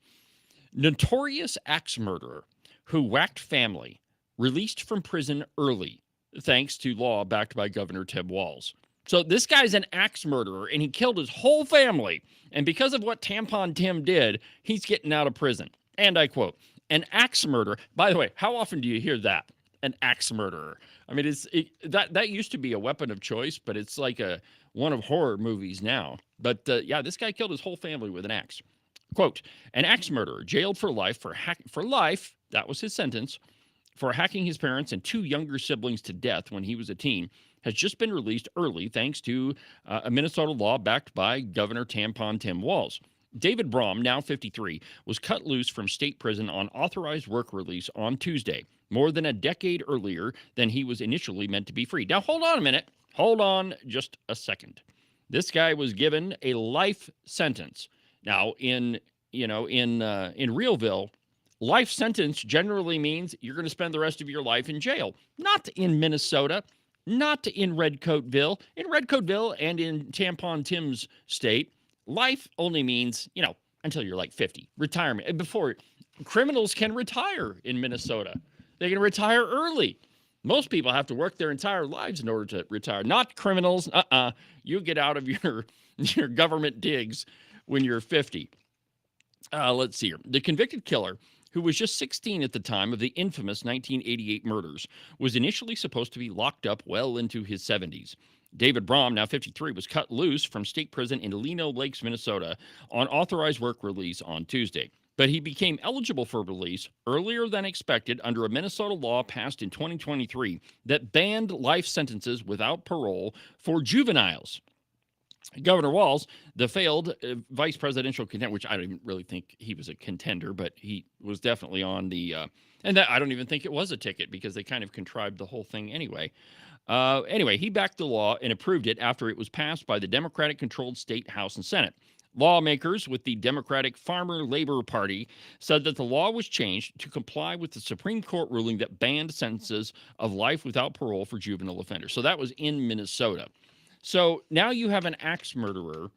Notorious axe murderer who whacked family released from prison early, thanks to law backed by Governor Tim Walz. So this guy's an axe murderer, and he killed his whole family. And because of what Tampon Tim did, he's getting out of prison. And I quote, an axe murderer. By the way, how often do you hear that? An axe murderer. I mean, that used to be a weapon of choice, but it's like one of horror movies now. But this guy killed his whole family with an axe. Quote, an axe murderer jailed for life for life, that was his sentence, for hacking his parents and two younger siblings to death when he was a teen, has just been released early thanks to a Minnesota law backed by Governor Tampon Tim Walz. David Brom, now 53, was cut loose from state prison on authorized work release on Tuesday, more than a decade earlier than he was initially meant to be free. Now, hold on a minute. Hold on just a second. This guy was given a life sentence. Now, in Realville, life sentence generally means you're going to spend the rest of your life in jail. Not in Minnesota, not in Redcoatville. In Redcoatville and in Tampon Tim's state, life only means, until you're like 50, retirement. Before, criminals can retire in Minnesota. They can retire early. Most people have to work their entire lives in order to retire. Not criminals. You get out of your government digs when you're 50. Let's see here. The convicted killer, who was just 16 at the time of the infamous 1988 murders, was initially supposed to be locked up well into his 70s. David Brom, now 53, was cut loose from state prison in Lino Lakes, Minnesota, on authorized work release on Tuesday. But he became eligible for release earlier than expected under a Minnesota law passed in 2023 that banned life sentences without parole for juveniles. Governor Walz, the failed vice presidential contender, which I don't even really think he was a contender, but he was definitely on the, and that I don't even think it was a ticket because they kind of contrived the whole thing anyway. Anyway, he backed the law and approved it after it was passed by the Democratic-controlled state House and Senate. Lawmakers with the Democratic Farmer Labor Party said that the law was changed to comply with the Supreme Court ruling that banned sentences of life without parole for juvenile offenders. So that was in Minnesota. So now you have an axe murderer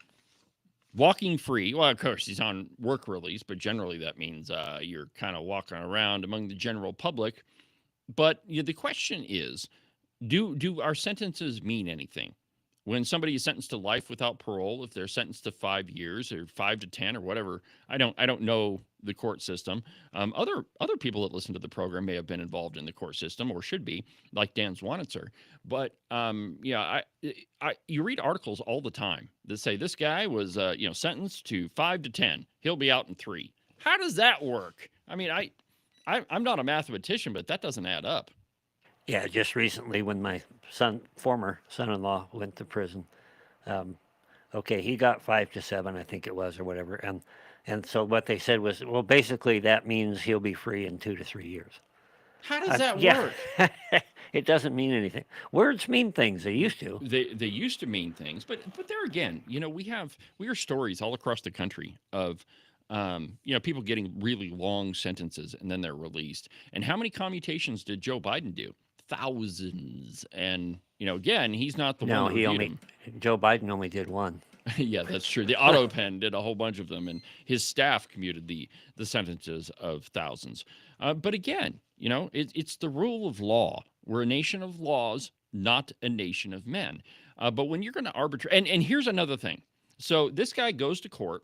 walking free. Well, of course, he's on work release, but generally that means you're kind of walking around among the general public. But the question is, do our sentences mean anything? When somebody is sentenced to life without parole, if they're sentenced to 5 years or 5 to 10 or whatever, I don't know the court system. Other people that listen to the program may have been involved in the court system or should be, like Dan Zwanitzer. But you read articles all the time that say this guy was sentenced to 5 to 10. He'll be out in 3. How does that work? I mean, I'm not a mathematician, but that doesn't add up. Yeah, just recently when my former son-in-law went to prison, he got 5 to 7, I think it was, or whatever. And so what they said was, well, basically that means he'll be free in 2 to 3 years. How does that work? It doesn't mean anything. Words mean things. They used to. They used to mean things, but there again, we hear stories all across the country of people getting really long sentences and then they're released. And how many commutations did Joe Biden do? Thousands. And again, he's not the one. No, Joe Biden only did one. Yeah, that's true. The auto pen did a whole bunch of them, and his staff commuted the sentences of thousands. But again, it's the rule of law. We're a nation of laws, not a nation of men. But when you're going to arbitrate, and here's another thing. So this guy goes to court.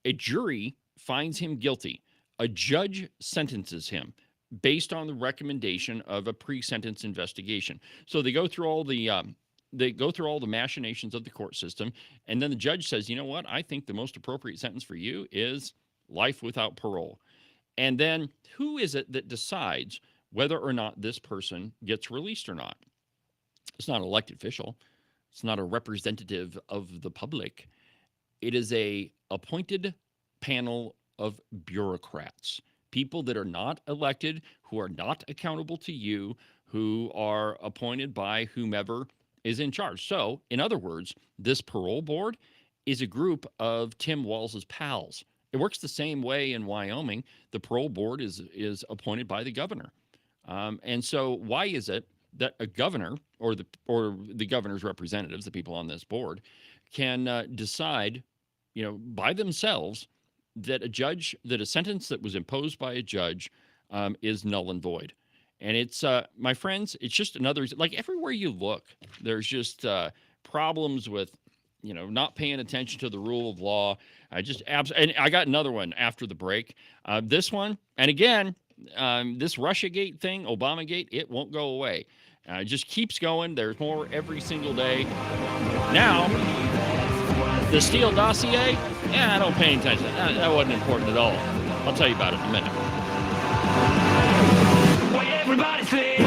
A jury finds him guilty. A judge sentences him based on the recommendation of a pre-sentence investigation. So they go through all the machinations of the court system, and then the judge says, you know what? I think the most appropriate sentence for you is life without parole. And then who is it that decides whether or not this person gets released or not? It's not an elected official. It's not a representative of the public. It is a appointed panel of bureaucrats, people that are not elected, who are not accountable to you, who are appointed by whomever is in charge. So, in other words, this parole board is a group of Tim Walz's pals. It works the same way in Wyoming. The parole board is appointed by the governor. And so why is it that a governor or the governor's representatives, the people on this board, can decide, by themselves that a sentence that was imposed by a judge is null and void? And it's, my friends, it's just another, like everywhere you look, there's just problems with, not paying attention to the rule of law. And I got another one after the break. This one, and again, this Russiagate thing, Obamagate, it won't go away. It just keeps going. There's more every single day. Now, the Steele dossier, I don't pay attention. That wasn't important at all. I'll tell you about it in a minute. Everybody sing.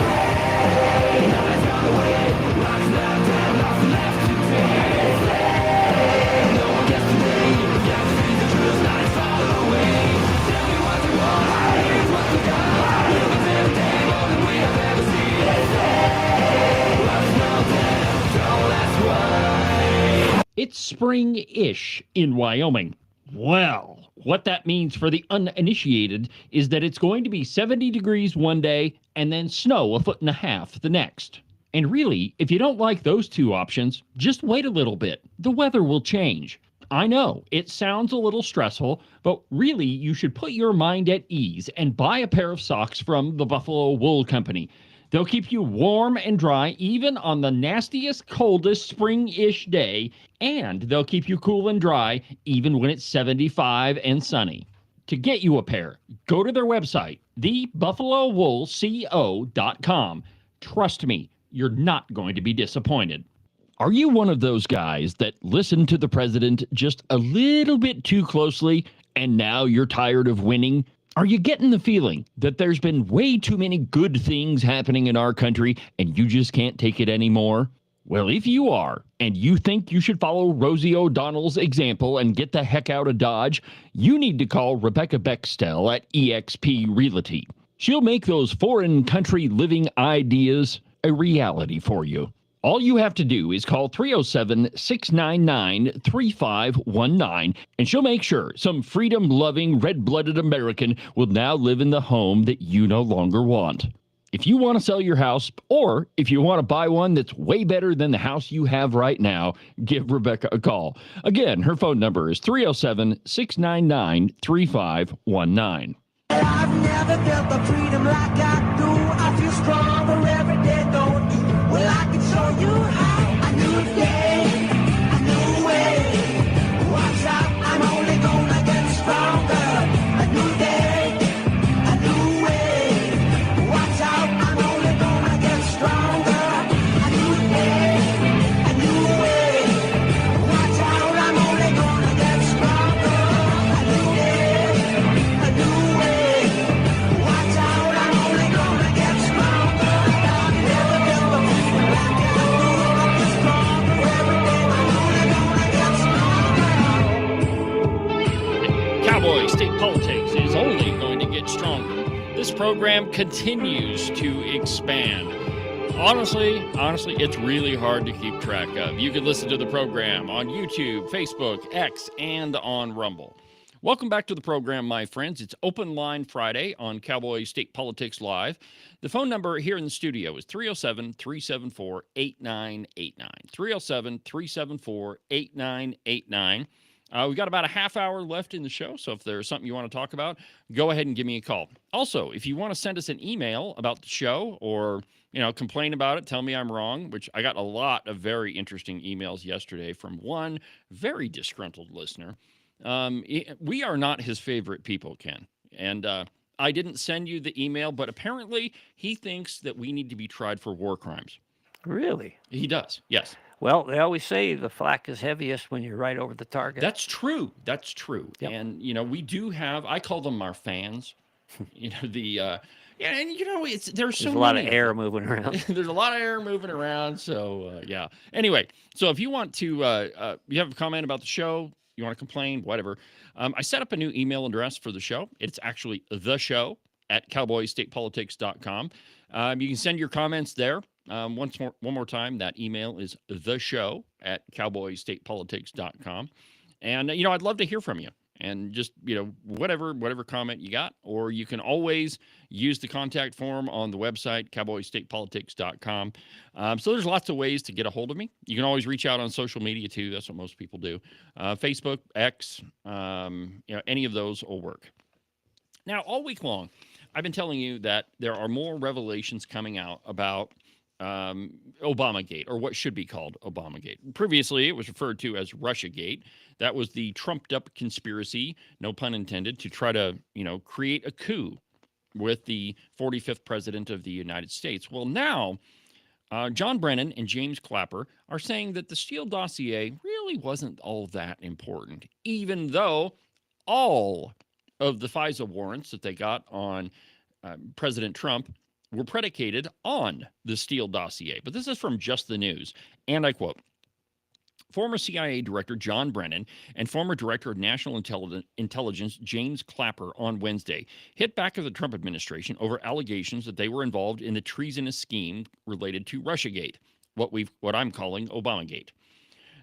It's spring-ish in Wyoming. Well, what that means for the uninitiated is that it's going to be 70 degrees one day and then snow 1.5 feet the next. And really, if you don't like those two options, just wait a little bit. The weather will change. I know, it sounds a little stressful, but really you should put your mind at ease and buy a pair of socks from the Buffalo Wool Company. They'll keep you warm and dry even on the nastiest, coldest spring-ish day, and they'll keep you cool and dry even when it's 75 and sunny. To get you a pair, go to their website, thebuffalowoolco.com. Trust me, you're not going to be disappointed. Are you one of those guys that listen to the president just a little bit too closely and now you're tired of winning? Are you getting the feeling that there's been way too many good things happening in our country and you just can't take it anymore? Well, if you are, and you think you should follow Rosie O'Donnell's example and get the heck out of Dodge, you need to call Rebecca Bextel at eXp Realty. She'll make those foreign country living ideas a reality for you. All you have to do is call 307-699-3519, and she'll make sure some freedom-loving, red-blooded American will now live in the home that you no longer want. If you want to sell your house, or if you want to buy one that's way better than the house you have right now, give Rebecca a call. Again, her phone number is 307-699-3519. I've never felt the freedom like I do. I feel stronger every day, don't you? Well, I can show you how. A new day, a new way. Watch out, I'm only gonna get stronger. A new day, a new way. Watch out, I'm only gonna get stronger. A new day, a new way. Watch out, I'm only gonna get stronger. A new day, a new way. Watch out, I'm only gonna get stronger. I've never felt the freedom like I do. I feel stronger every day. I'm only gonna get stronger. Cowboy State Politics is only going to get stronger. This program continues to expand. Honestly, it's really hard to keep track of. You can listen to the program on YouTube, Facebook, X, and on Rumble. Welcome back to the program, my friends. It's Open Line Friday on Cowboy State Politics Live. The phone number here in the studio is 307-374-8989. 307-374-8989. We've got about a half hour left in the show, so if there's something you want to talk about, go ahead and give me a call. Also, if you want to send us an email about the show or, complain about it, tell me I'm wrong, which I got a lot of very interesting emails yesterday from one very disgruntled listener. We are not his favorite people, Ken. And I didn't send you the email, but apparently he thinks that we need to be tried for war crimes. Really? He does, yes. Well, they always say the flak is heaviest when you're right over the target. That's true. Yep. And, we do have, I call them our fans. There's a lot of air moving around. There's a lot of air moving around. So, yeah. Anyway, so if you want to, you have a comment about the show, you want to complain, whatever. I set up a new email address for the show. It's actually theshow@cowboystatepolitics.com. You can send your comments there. One more time, that email is theshow@cowboystatepolitics.com. And, I'd love to hear from you. And just, whatever comment you got, or you can always use the contact form on the website, cowboystatepolitics.com. So there's lots of ways to get a hold of me. You can always reach out on social media too. That's what most people do. Facebook, X, any of those will work. Now, all week long, I've been telling you that there are more revelations coming out about Obamagate, or what should be called Obamagate. Previously, it was referred to as Russiagate. That was the trumped-up conspiracy, no pun intended, to try to, create a coup with the 45th president of the United States. Well, now, John Brennan and James Clapper are saying that the Steele dossier really wasn't all that important, even though all of the FISA warrants that they got on President Trump were predicated on the Steele dossier. But this is from Just the News, and I quote, former CIA Director John Brennan and former Director of National Intelligence James Clapper on Wednesday hit back at the Trump administration over allegations that they were involved in the treasonous scheme related to Russiagate, what I'm calling Obamagate.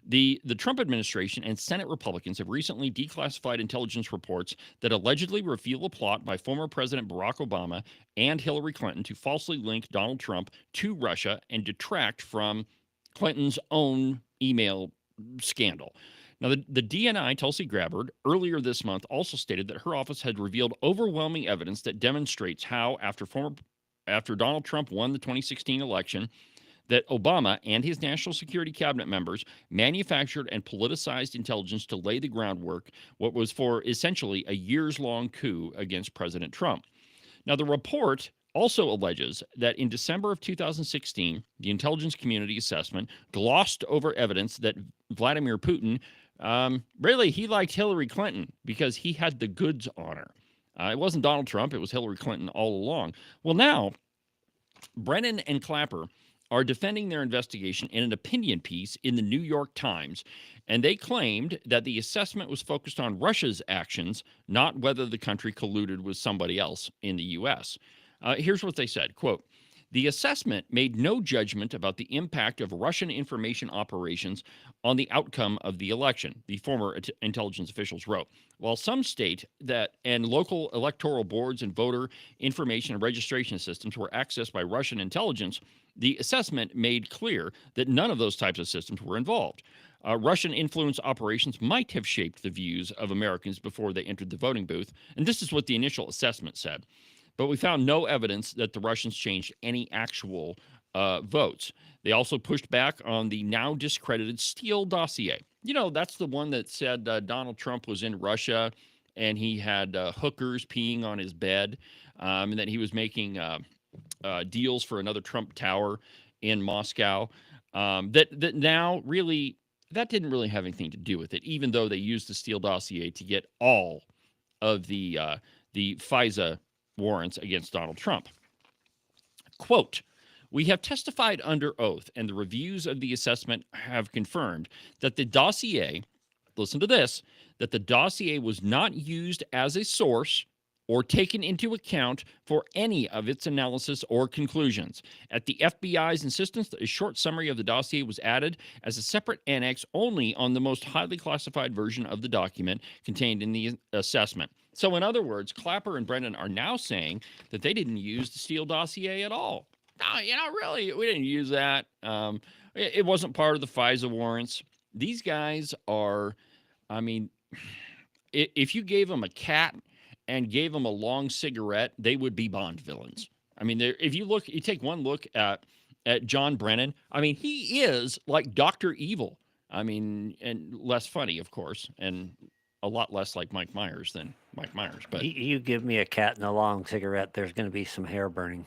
The Trump administration and Senate Republicans have recently declassified intelligence reports that allegedly reveal a plot by former President Barack Obama and Hillary Clinton to falsely link Donald Trump to Russia and detract from Clinton's own email scandal. Now, the DNI, Tulsi Gabbard, earlier this month also stated that her office had revealed overwhelming evidence that demonstrates how, after Donald Trump won the 2016 election, that Obama and his national security cabinet members manufactured and politicized intelligence to lay the groundwork, what was for essentially a years-long coup against President Trump. Now, the report also alleges that in December of 2016, the intelligence community assessment glossed over evidence that Vladimir Putin, he liked Hillary Clinton because he had the goods on her. It wasn't Donald Trump, it was Hillary Clinton all along. Well, now, Brennan and Clapper are defending their investigation in an opinion piece in the New York Times, and they claimed that the assessment was focused on Russia's actions, not whether the country colluded with somebody else in the U.S. Here's what they said, quote, The assessment made no judgment about the impact of Russian information operations on the outcome of the election, the former intelligence officials wrote. While some state that and local electoral boards and voter information and registration systems were accessed by Russian intelligence, the assessment made clear that none of those types of systems were involved. Russian influence operations might have shaped the views of Americans before they entered the voting booth, and this is what the initial assessment said. But we found no evidence that the Russians changed any actual votes. They also pushed back on the now discredited Steele dossier. You know, that's the one that said Donald Trump was in Russia and he had hookers peeing on his bed, and that he was making deals for another Trump Tower in Moscow. That now really, that didn't really have anything to do with it, even though they used the Steele dossier to get all of the FISA warrants against Donald Trump. Quote, we have testified under oath, and the reviews of the assessment have confirmed that the dossier, listen to this, that the dossier was not used as a source or taken into account for any of its analysis or conclusions. At the FBI's insistence, a short summary of the dossier was added as a separate annex only on the most highly classified version of the document contained in the assessment. So in other words, Clapper and Brennan are now saying that they didn't use the Steele dossier at all. No, you know, really, we didn't use that. It wasn't part of the FISA warrants. These guys are, I mean, if you gave them a cat and gave them a long cigarette, they would be Bond villains. I mean, if you take one look at John Brennan, I mean, he is like Dr. Evil. I mean, and less funny, of course, and a lot less like Mike Myers than Mike Myers. But you give me a cat and a long cigarette, there's going to be some hair burning.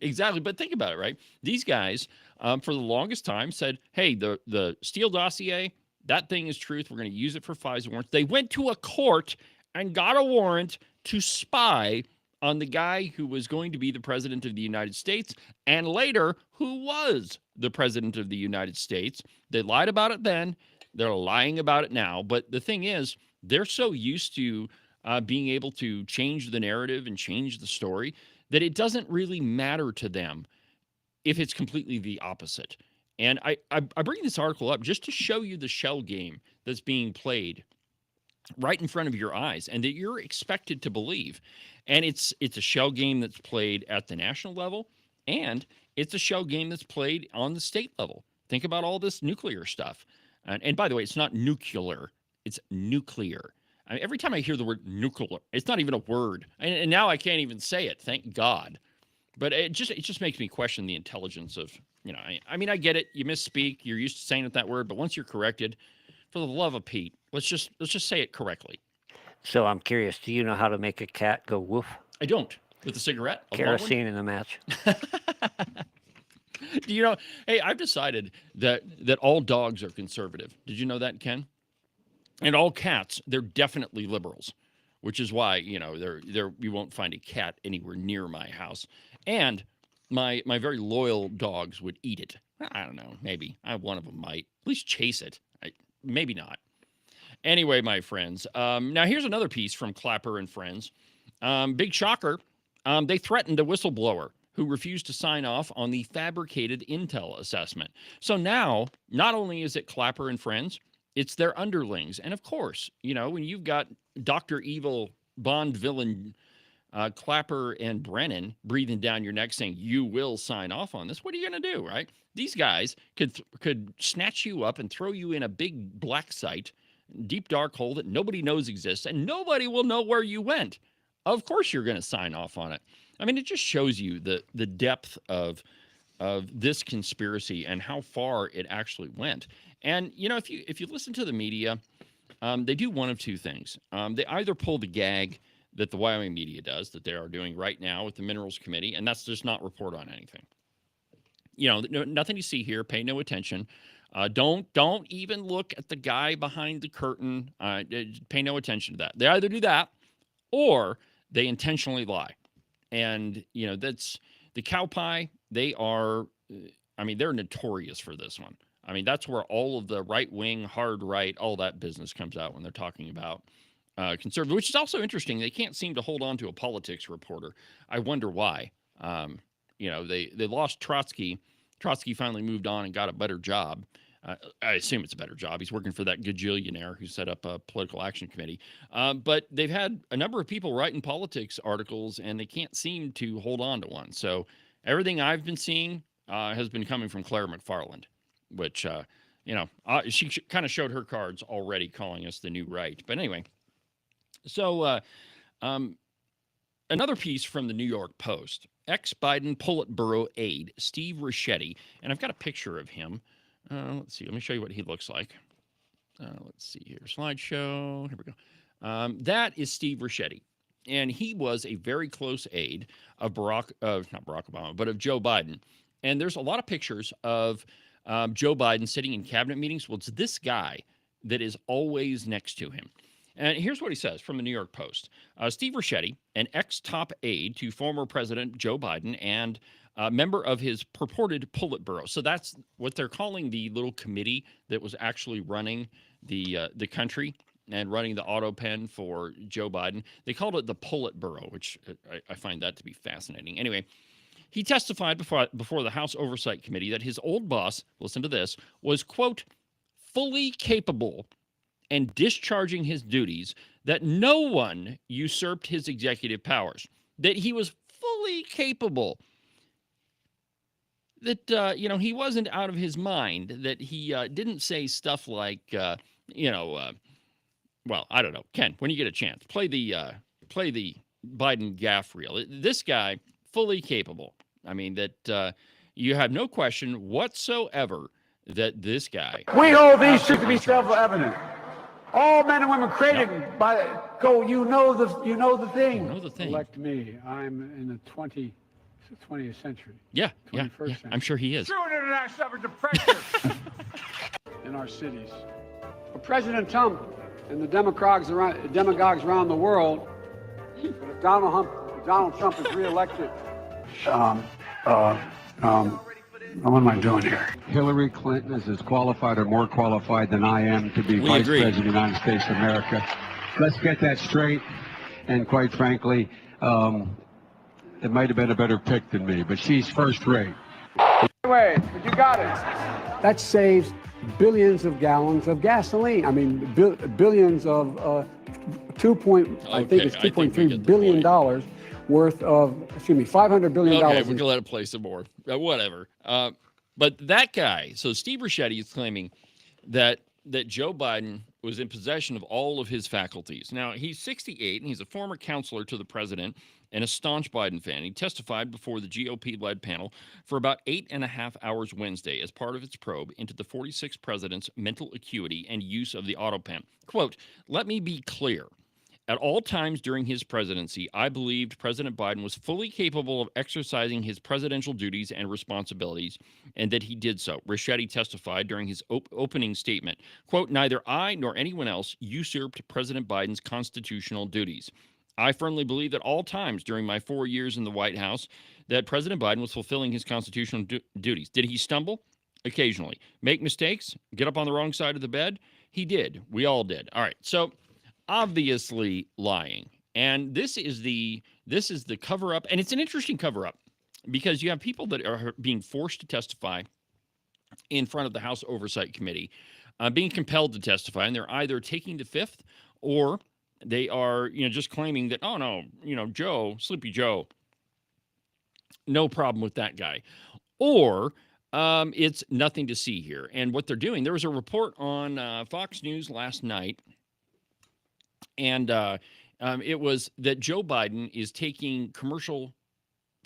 Exactly. But think about it, right? These guys, for the longest time, said, hey, the Steele dossier, that thing is truth. We're going to use it for FISA warrants. They went to a court and got a warrant to spy on the guy who was going to be the president of the United States and later who was the president of the United States. They lied about it then. They're lying about it now. But the thing is, they're so used to being able to change the narrative and change the story that it doesn't really matter to them if it's completely the opposite. And I bring this article up just to show you the shell game that's being played right in front of your eyes and that you're expected to believe. And it's a shell game that's played at the national level, and it's a shell game that's played on the state level. Think about all this nuclear stuff. And by the way, it's not nuclear, it's nuclear. I mean, every time I hear the word nuclear, it's not even a word. And now I can't even say it, thank God. But it just makes me question the intelligence of, you know, I mean, I get it. You misspeak. You're used to saying it that word. But once you're corrected, for the love of Pete, let's just say it correctly. So I'm curious, do you know how to make a cat go woof? I don't. With a cigarette? Kerosene in a match. Do you know, hey, I've decided that all dogs are conservative. Did you know that, Ken? And all cats, they're definitely liberals, which is why, you know, you won't find a cat anywhere near my house. And my very loyal dogs would eat it. I don't know, maybe. One of them might. At least chase it. Maybe not. Anyway, my friends, now here's another piece from Clapper and Friends. Big shocker. They threatened a whistleblower who refused to sign off on the fabricated intel assessment. So now, not only is it Clapper and Friends, it's their underlings. And of course, you know, when you've got Dr. Evil Bond villain Clapper and Brennan breathing down your neck saying, you will sign off on this, what are you going to do, right? These guys could snatch you up and throw you in a big black site, deep dark hole that nobody knows exists, and nobody will know where you went. Of course you're going to sign off on it. I mean, it just shows you the depth of this conspiracy and how far it actually went. And, you know, if you listen to the media, they do one of two things. They either pull the gag that the Wyoming media does, that they are doing right now with the Minerals Committee, and that's just not report on anything. You know, nothing you see here. Pay no attention. Don't even look at the guy behind the curtain. Pay no attention to that. They either do that or they intentionally lie. And, you know, that's the cow pie. They are, I mean, they're notorious for this one. I mean, that's where all of the right wing, hard right, all that business comes out when they're talking about conservative, which is also interesting. They can't seem to hold on to a politics reporter. I wonder why. they lost Trotsky. Trotsky finally moved on and got a better job. I assume it's a better job. He's working for that gajillionaire who set up a political action committee. But they've had a number of people writing politics articles, and they can't seem to hold on to one. So everything I've been seeing has been coming from Claire McFarland, which, she kind of showed her cards already, calling us the new right. But anyway, so another piece from the New York Post, ex-Biden Politburo aide Steve Ricchetti, and I've got a picture of him. Let's see. Let me show you what he looks like. Let's see here. Slideshow. Here we go. That is Steve Ricchetti. And he was a very close aide of not Barack Obama, but of Joe Biden. And there's a lot of pictures of Joe Biden sitting in cabinet meetings. Well, it's this guy that is always next to him. And here's what he says from the New York Post. Steve Ricchetti, an ex-top aide to former President Joe Biden and member of his purported Politburo. So that's what they're calling the little committee that was actually running the country and running the auto pen for Joe Biden. They called it the Politburo, which I find that to be fascinating. Anyway, he testified before the House Oversight Committee that his old boss, listen to this, was, quote, fully capable and discharging his duties, that no one usurped his executive powers, that he was fully capable, that, he wasn't out of his mind, that he didn't say stuff like, well, I don't know. Ken, when you get a chance, play the Biden gaffe reel. This guy, fully capable. I mean, that you have no question whatsoever that this guy. We hold these truths to be self-evident. All men and women created by go. You know the thing. You know the thing. Elect me. I'm in the 20th century. Yeah, 21st century. I'm sure he is. True international efforts of pressure in our cities. But President Trump and the demagogues around the world. But if Donald Trump is reelected, what am I doing here? Hillary Clinton is as qualified or more qualified than I am to be Vice President of the United States of America. Let's get that straight. And quite frankly, it might have been a better pick than me, but she's first rate. Wait, but you got it. That saves billions of gallons of gasoline. I mean, billions of I think it's $2.3 billion worth of, $500 billion. Okay, we can let it play some more. Whatever. But that guy, so Steve Ricchetti is claiming that Joe Biden was in possession of all of his faculties. Now, he's 68, and he's a former counselor to the president and a staunch Biden fan. He testified before the GOP-led panel for about 8.5 hours Wednesday as part of its probe into the 46th president's mental acuity and use of the auto pen. Quote, let me be clear. At all times during his presidency, I believed President Biden was fully capable of exercising his presidential duties and responsibilities, and that he did so. Ricchetti testified during his opening statement, quote, neither I nor anyone else usurped President Biden's constitutional duties. I firmly believe at all times during my 4 years in the White House that President Biden was fulfilling his constitutional duties. Did he stumble? Occasionally. Make mistakes? Get up on the wrong side of the bed? He did. We all did. All right. So obviously lying. And this is the cover up. And it's an interesting cover up because you have people that are being forced to testify in front of the House Oversight Committee, being compelled to testify. And they're either taking the fifth or they are, just claiming that, oh no, Joe, Sleepy Joe, no problem with that guy. Or it's nothing to see here. And what they're doing, there was a report on Fox News last night, and it was that Joe Biden is taking commercial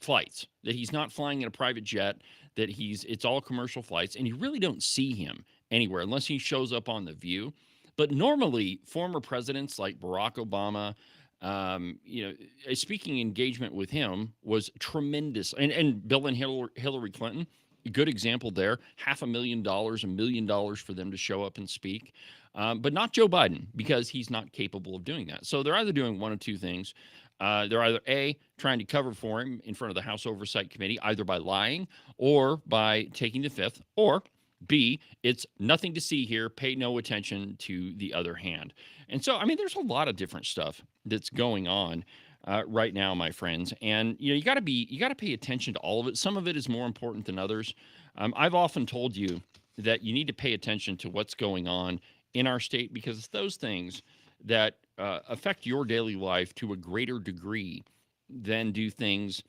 flights, that he's not flying in a private jet, that it's all commercial flights, and you really don't see him anywhere unless he shows up on The View. But normally, former presidents like Barack Obama, a speaking engagement with him was tremendous. And Bill and Hillary Clinton, good example there. $500,000, $1 million for them to show up and speak. But not Joe Biden, because he's not capable of doing that. So they're either doing one of two things. They're either A, trying to cover for him in front of the House Oversight Committee, either by lying or by taking the fifth, or B, it's nothing to see here, pay no attention to the other hand. And so, there's a lot of different stuff that's going on right now, my friends. And you got to pay attention to all of it. Some of it is more important than others. I've often told you that you need to pay attention to what's going on in our state because it's those things that affect your daily life to a greater degree than do things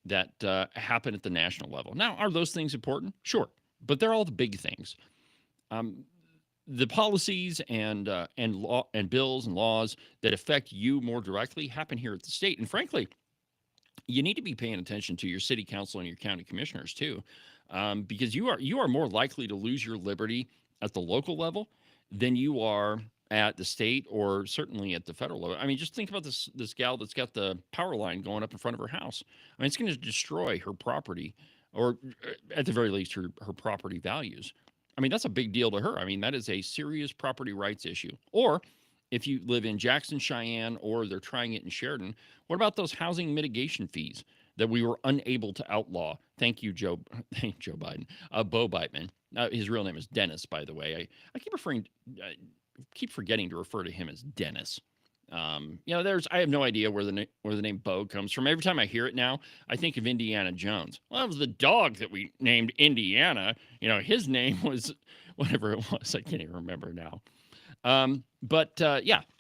that happen at the national level. Now, are those things important? Sure, but they're all the big things. The policies and law and bills and laws that affect you more directly happen here at the state. And frankly, you need to be paying attention to your city council and your county commissioners too, because you are more likely to lose your liberty at the local level than you are at the state or certainly at the federal level. I mean, just think about this gal that's got the power line going up in front of her house. I mean, it's going to destroy her property, or at the very least, her property values. I mean, that's a big deal to her. I mean, that is a serious property rights issue. Or if you live in Jackson, Cheyenne, or they're trying it in Sheridan, what about those housing mitigation fees that we were unable to outlaw? Thank you, Joe Biden. Bo Beitman. His real name is Dennis, by the way. I keep forgetting to refer to him as Dennis. I have no idea where the name Bo comes from. Every time I hear it now, I think of Indiana Jones. Well, that was the dog that we named Indiana. His name was whatever it was. I can't even remember now.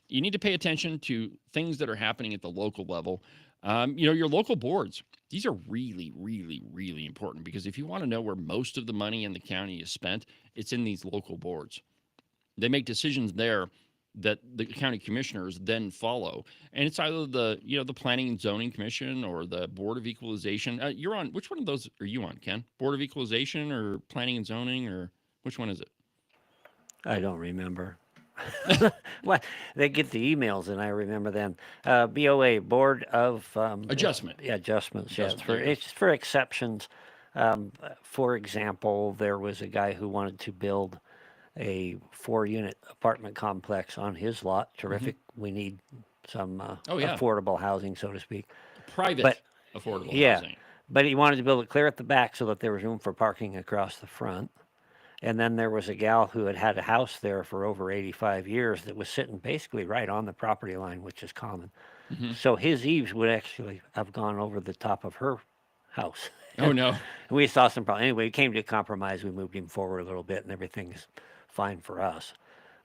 You need to pay attention to things that are happening at the local level. Your local boards. These are really, really, really important because if you want to know where most of the money in the county is spent, it's in these local boards. They make decisions there that the county commissioners then follow. And it's either the Planning and Zoning Commission or the Board of Equalization. You're on, which one of those are you on, Ken? Board of Equalization or Planning and Zoning, or which one is it? I don't remember. Well, they get the emails and I remember them. BOA, Board of Adjustment. Adjustments. Yeah, it's for exceptions. For example, there was a guy who wanted to build a 4-unit apartment complex on his lot. Terrific. Mm-hmm. We need some affordable housing, so to speak. Private affordable housing. But he wanted to build it clear at the back so that there was room for parking across the front. And then there was a gal who had a house there for over 85 years that was sitting basically right on the property line, which is common. Mm-hmm. So his eaves would actually have gone over the top of her house. Oh, no. We saw some problems. Anyway, we came to a compromise. We moved him forward a little bit, and everything's fine for us.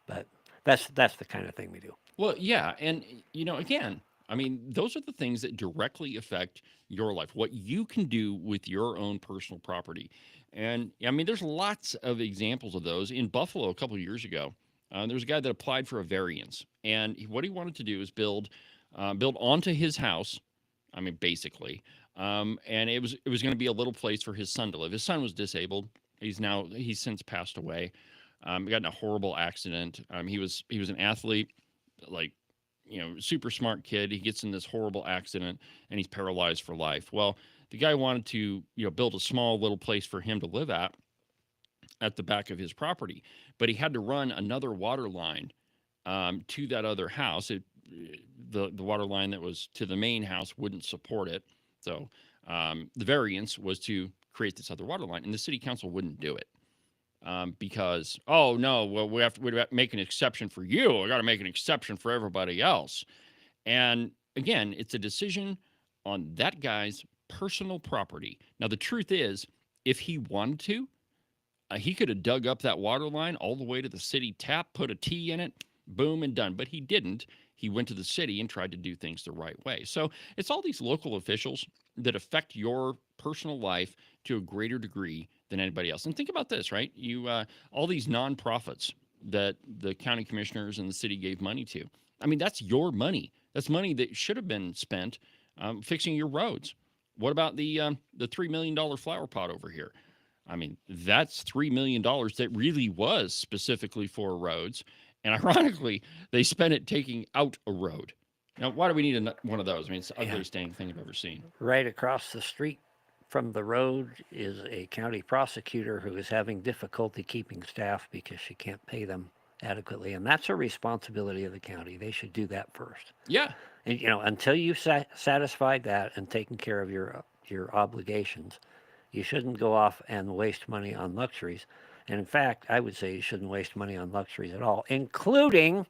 But that's the kind of thing we do. Well, yeah. And, again, I mean, those are the things that directly affect your life, what you can do with your own personal property. And, I mean, there's lots of examples of those. In Buffalo a couple of years ago, there was a guy that applied for a variance. And what he wanted to do is build onto his house, I mean, basically. And it was going to be a little place for his son to live. His son was disabled. He's since passed away. He got in a horrible accident. He was an athlete, super smart kid. He gets in this horrible accident and he's paralyzed for life. Well, the guy wanted to, build a small little place for him to live at the back of his property, but he had to run another water line to that other house. The water line that was to the main house wouldn't support it. So the variance was to create this other water line, and the city council wouldn't do it. Because, we have to make an exception for you. I got to make an exception for everybody else. And again, it's a decision on that guy's personal property. Now, the truth is, if he wanted to, he could have dug up that water line all the way to the city tap, put a T in it, boom, and done. But he didn't. He went to the city and tried to do things the right way. So it's all these local officials that affect your personal life to a greater degree than anybody else. And think about this, right? All these nonprofits that the county commissioners and the city gave money to. I mean, that's your money. That's money that should have been spent fixing your roads. What about the $3 million flower pot over here? I mean, that's $3 million that really was specifically for roads. And ironically, they spent it taking out a road. Now, why do we need one of those? I mean, it's the ugliest dang thing I've ever seen. Right across the street from the road is a county prosecutor who is having difficulty keeping staff because she can't pay them adequately. And that's a responsibility of the county. They should do that first. Yeah. And, until you've satisfied that and taken care of your obligations, you shouldn't go off and waste money on luxuries. And in fact, I would say you shouldn't waste money on luxuries at all, including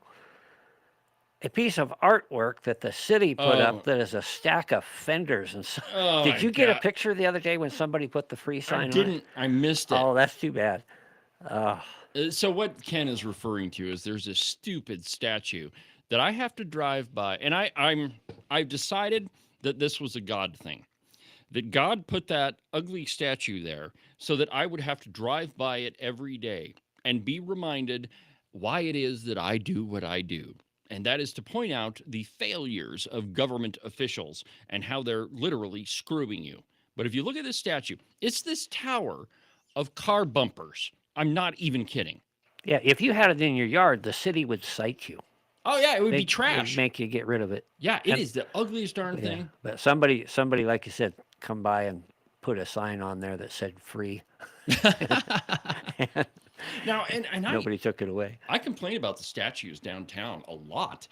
a piece of artwork that the city put up that is a stack of fenders and so. Oh, Did my you get a God. picture the other day when somebody put the free sign I on didn't. it? I missed it. Oh, that's too bad. So what Ken is referring to is there's this stupid statue that I have to drive by, and I've decided that this was a God thing, that God put that ugly statue there so that I would have to drive by it every day and be reminded why it is that I do what I do. And that is to point out the failures of government officials and how they're literally screwing you. But if you look at this statue, it's this tower of car bumpers. I'm not even kidding. Yeah, if you had it in your yard, the city would cite you. Oh, yeah, it would be They'd trash. make you get rid of it. Yeah, it is the ugliest darn Yeah, thing. but somebody, like you said, come by and put a sign on there that said free. Now, and Nobody took it away. I complain about the statues downtown a lot.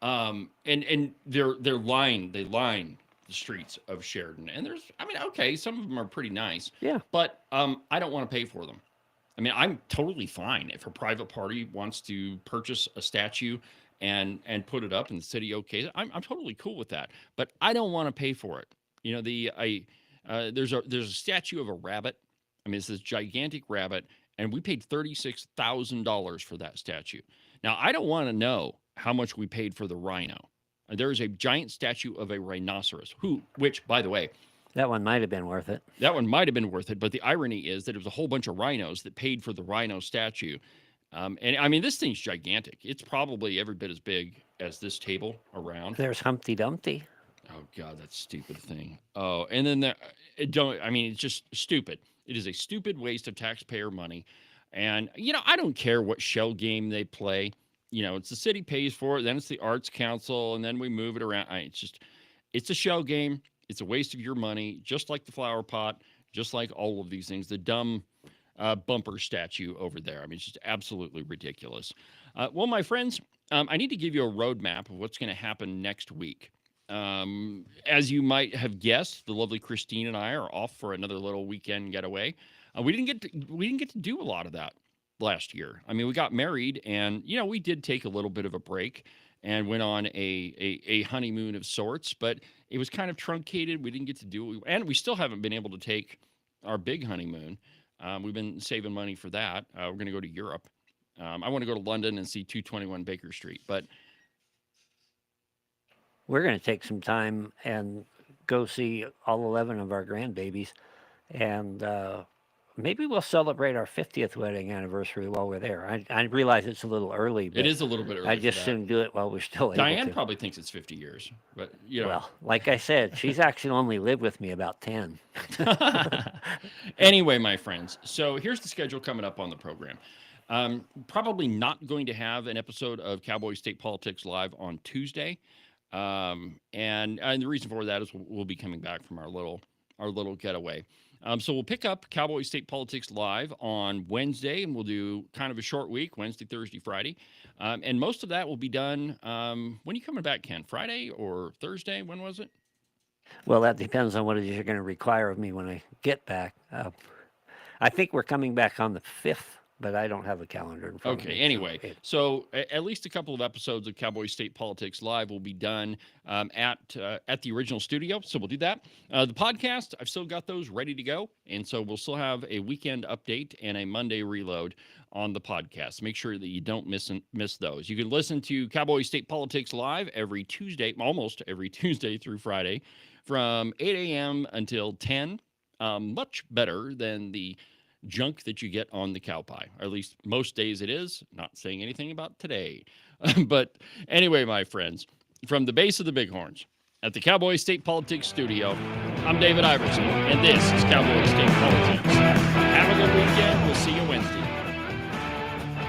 And they line the streets of Sheridan. And there's, I mean, okay, some of them are pretty nice. Yeah. But I don't want to pay for them. I mean, I'm totally fine if a private party wants to purchase a statue and put it up and the city okay. I'm totally cool with that. But I don't want to pay for it. You know, there's a statue of a rabbit. I mean, it's this gigantic rabbit, and we paid $36,000 for that statue. Now, I don't want to know how much we paid for the rhino. There is a giant statue of a rhinoceros, which, by the way, that one might have been worth it. That one might have been worth it, but the irony is that it was a whole bunch of rhinos that paid for the rhino statue. And I mean, this thing's gigantic. It's probably every bit as big as this table around. There's Humpty Dumpty. Oh God, that stupid thing. Oh, and then it's just stupid. It is a stupid waste of taxpayer money. And, you know, I don't care what shell game they play. You know, it's the city pays for it. Then it's the Arts Council. And then we move it around. It's a shell game. It's a waste of your money, just like the flower pot, just like all of these things. The dumb bumper statue over there. I mean, it's just absolutely ridiculous. Well, my friends, I need to give you a roadmap of what's going to happen next week. As you might have guessed, the lovely Christine and I are off for another little weekend getaway. We didn't get to do a lot of that last year. I mean, we got married, and you know, we did take a little bit of a break and went on a honeymoon of sorts, but it was kind of truncated. We didn't get to do it, and we still haven't been able to take our big honeymoon. We've been saving money for that. We're going to go to Europe. I want to go to London and see 221 Baker Street, but we're going to take some time and go see all 11 of our grandbabies. And maybe we'll celebrate our 50th wedding anniversary while we're there. I realize it's a little early. But it is a little bit early. I just soon do it while we're still able Diane to. probably thinks it's 50 years, but you know. Well, like I said, she's actually only lived with me about 10. Anyway, my friends, so here's the schedule coming up on the program. Probably not going to have an episode of Cowboy State Politics Live on Tuesday. And the reason for that is we'll be coming back from our little getaway. So we'll pick up Cowboy State Politics Live on Wednesday, and we'll do kind of a short week, Wednesday, Thursday, Friday. And most of that will be done, when are you coming back, Ken? Friday or Thursday? When was it? Well, that depends on what it is you're going to require of me when I get back. I think we're coming back on the 5th. But I don't have a calendar in front of me. Okay, anyway, so at least a couple of episodes of Cowboy State Politics Live will be done at the original studio, so we'll do that. The podcast, I've still got those ready to go, and so we'll still have a weekend update and a Monday reload on the podcast. Make sure that you don't miss those. You can listen to Cowboy State Politics Live every Tuesday, almost every Tuesday through Friday, from 8 a.m. until 10. Much better than the junk that you get on the cow pie, or at least most days it is. Not saying anything about today. But anyway, my friends, from the base of the Bighorns at the Cowboy State Politics Studio, I'm David Iverson, and this is Cowboy State Politics. Have a good weekend. We'll see you Wednesday.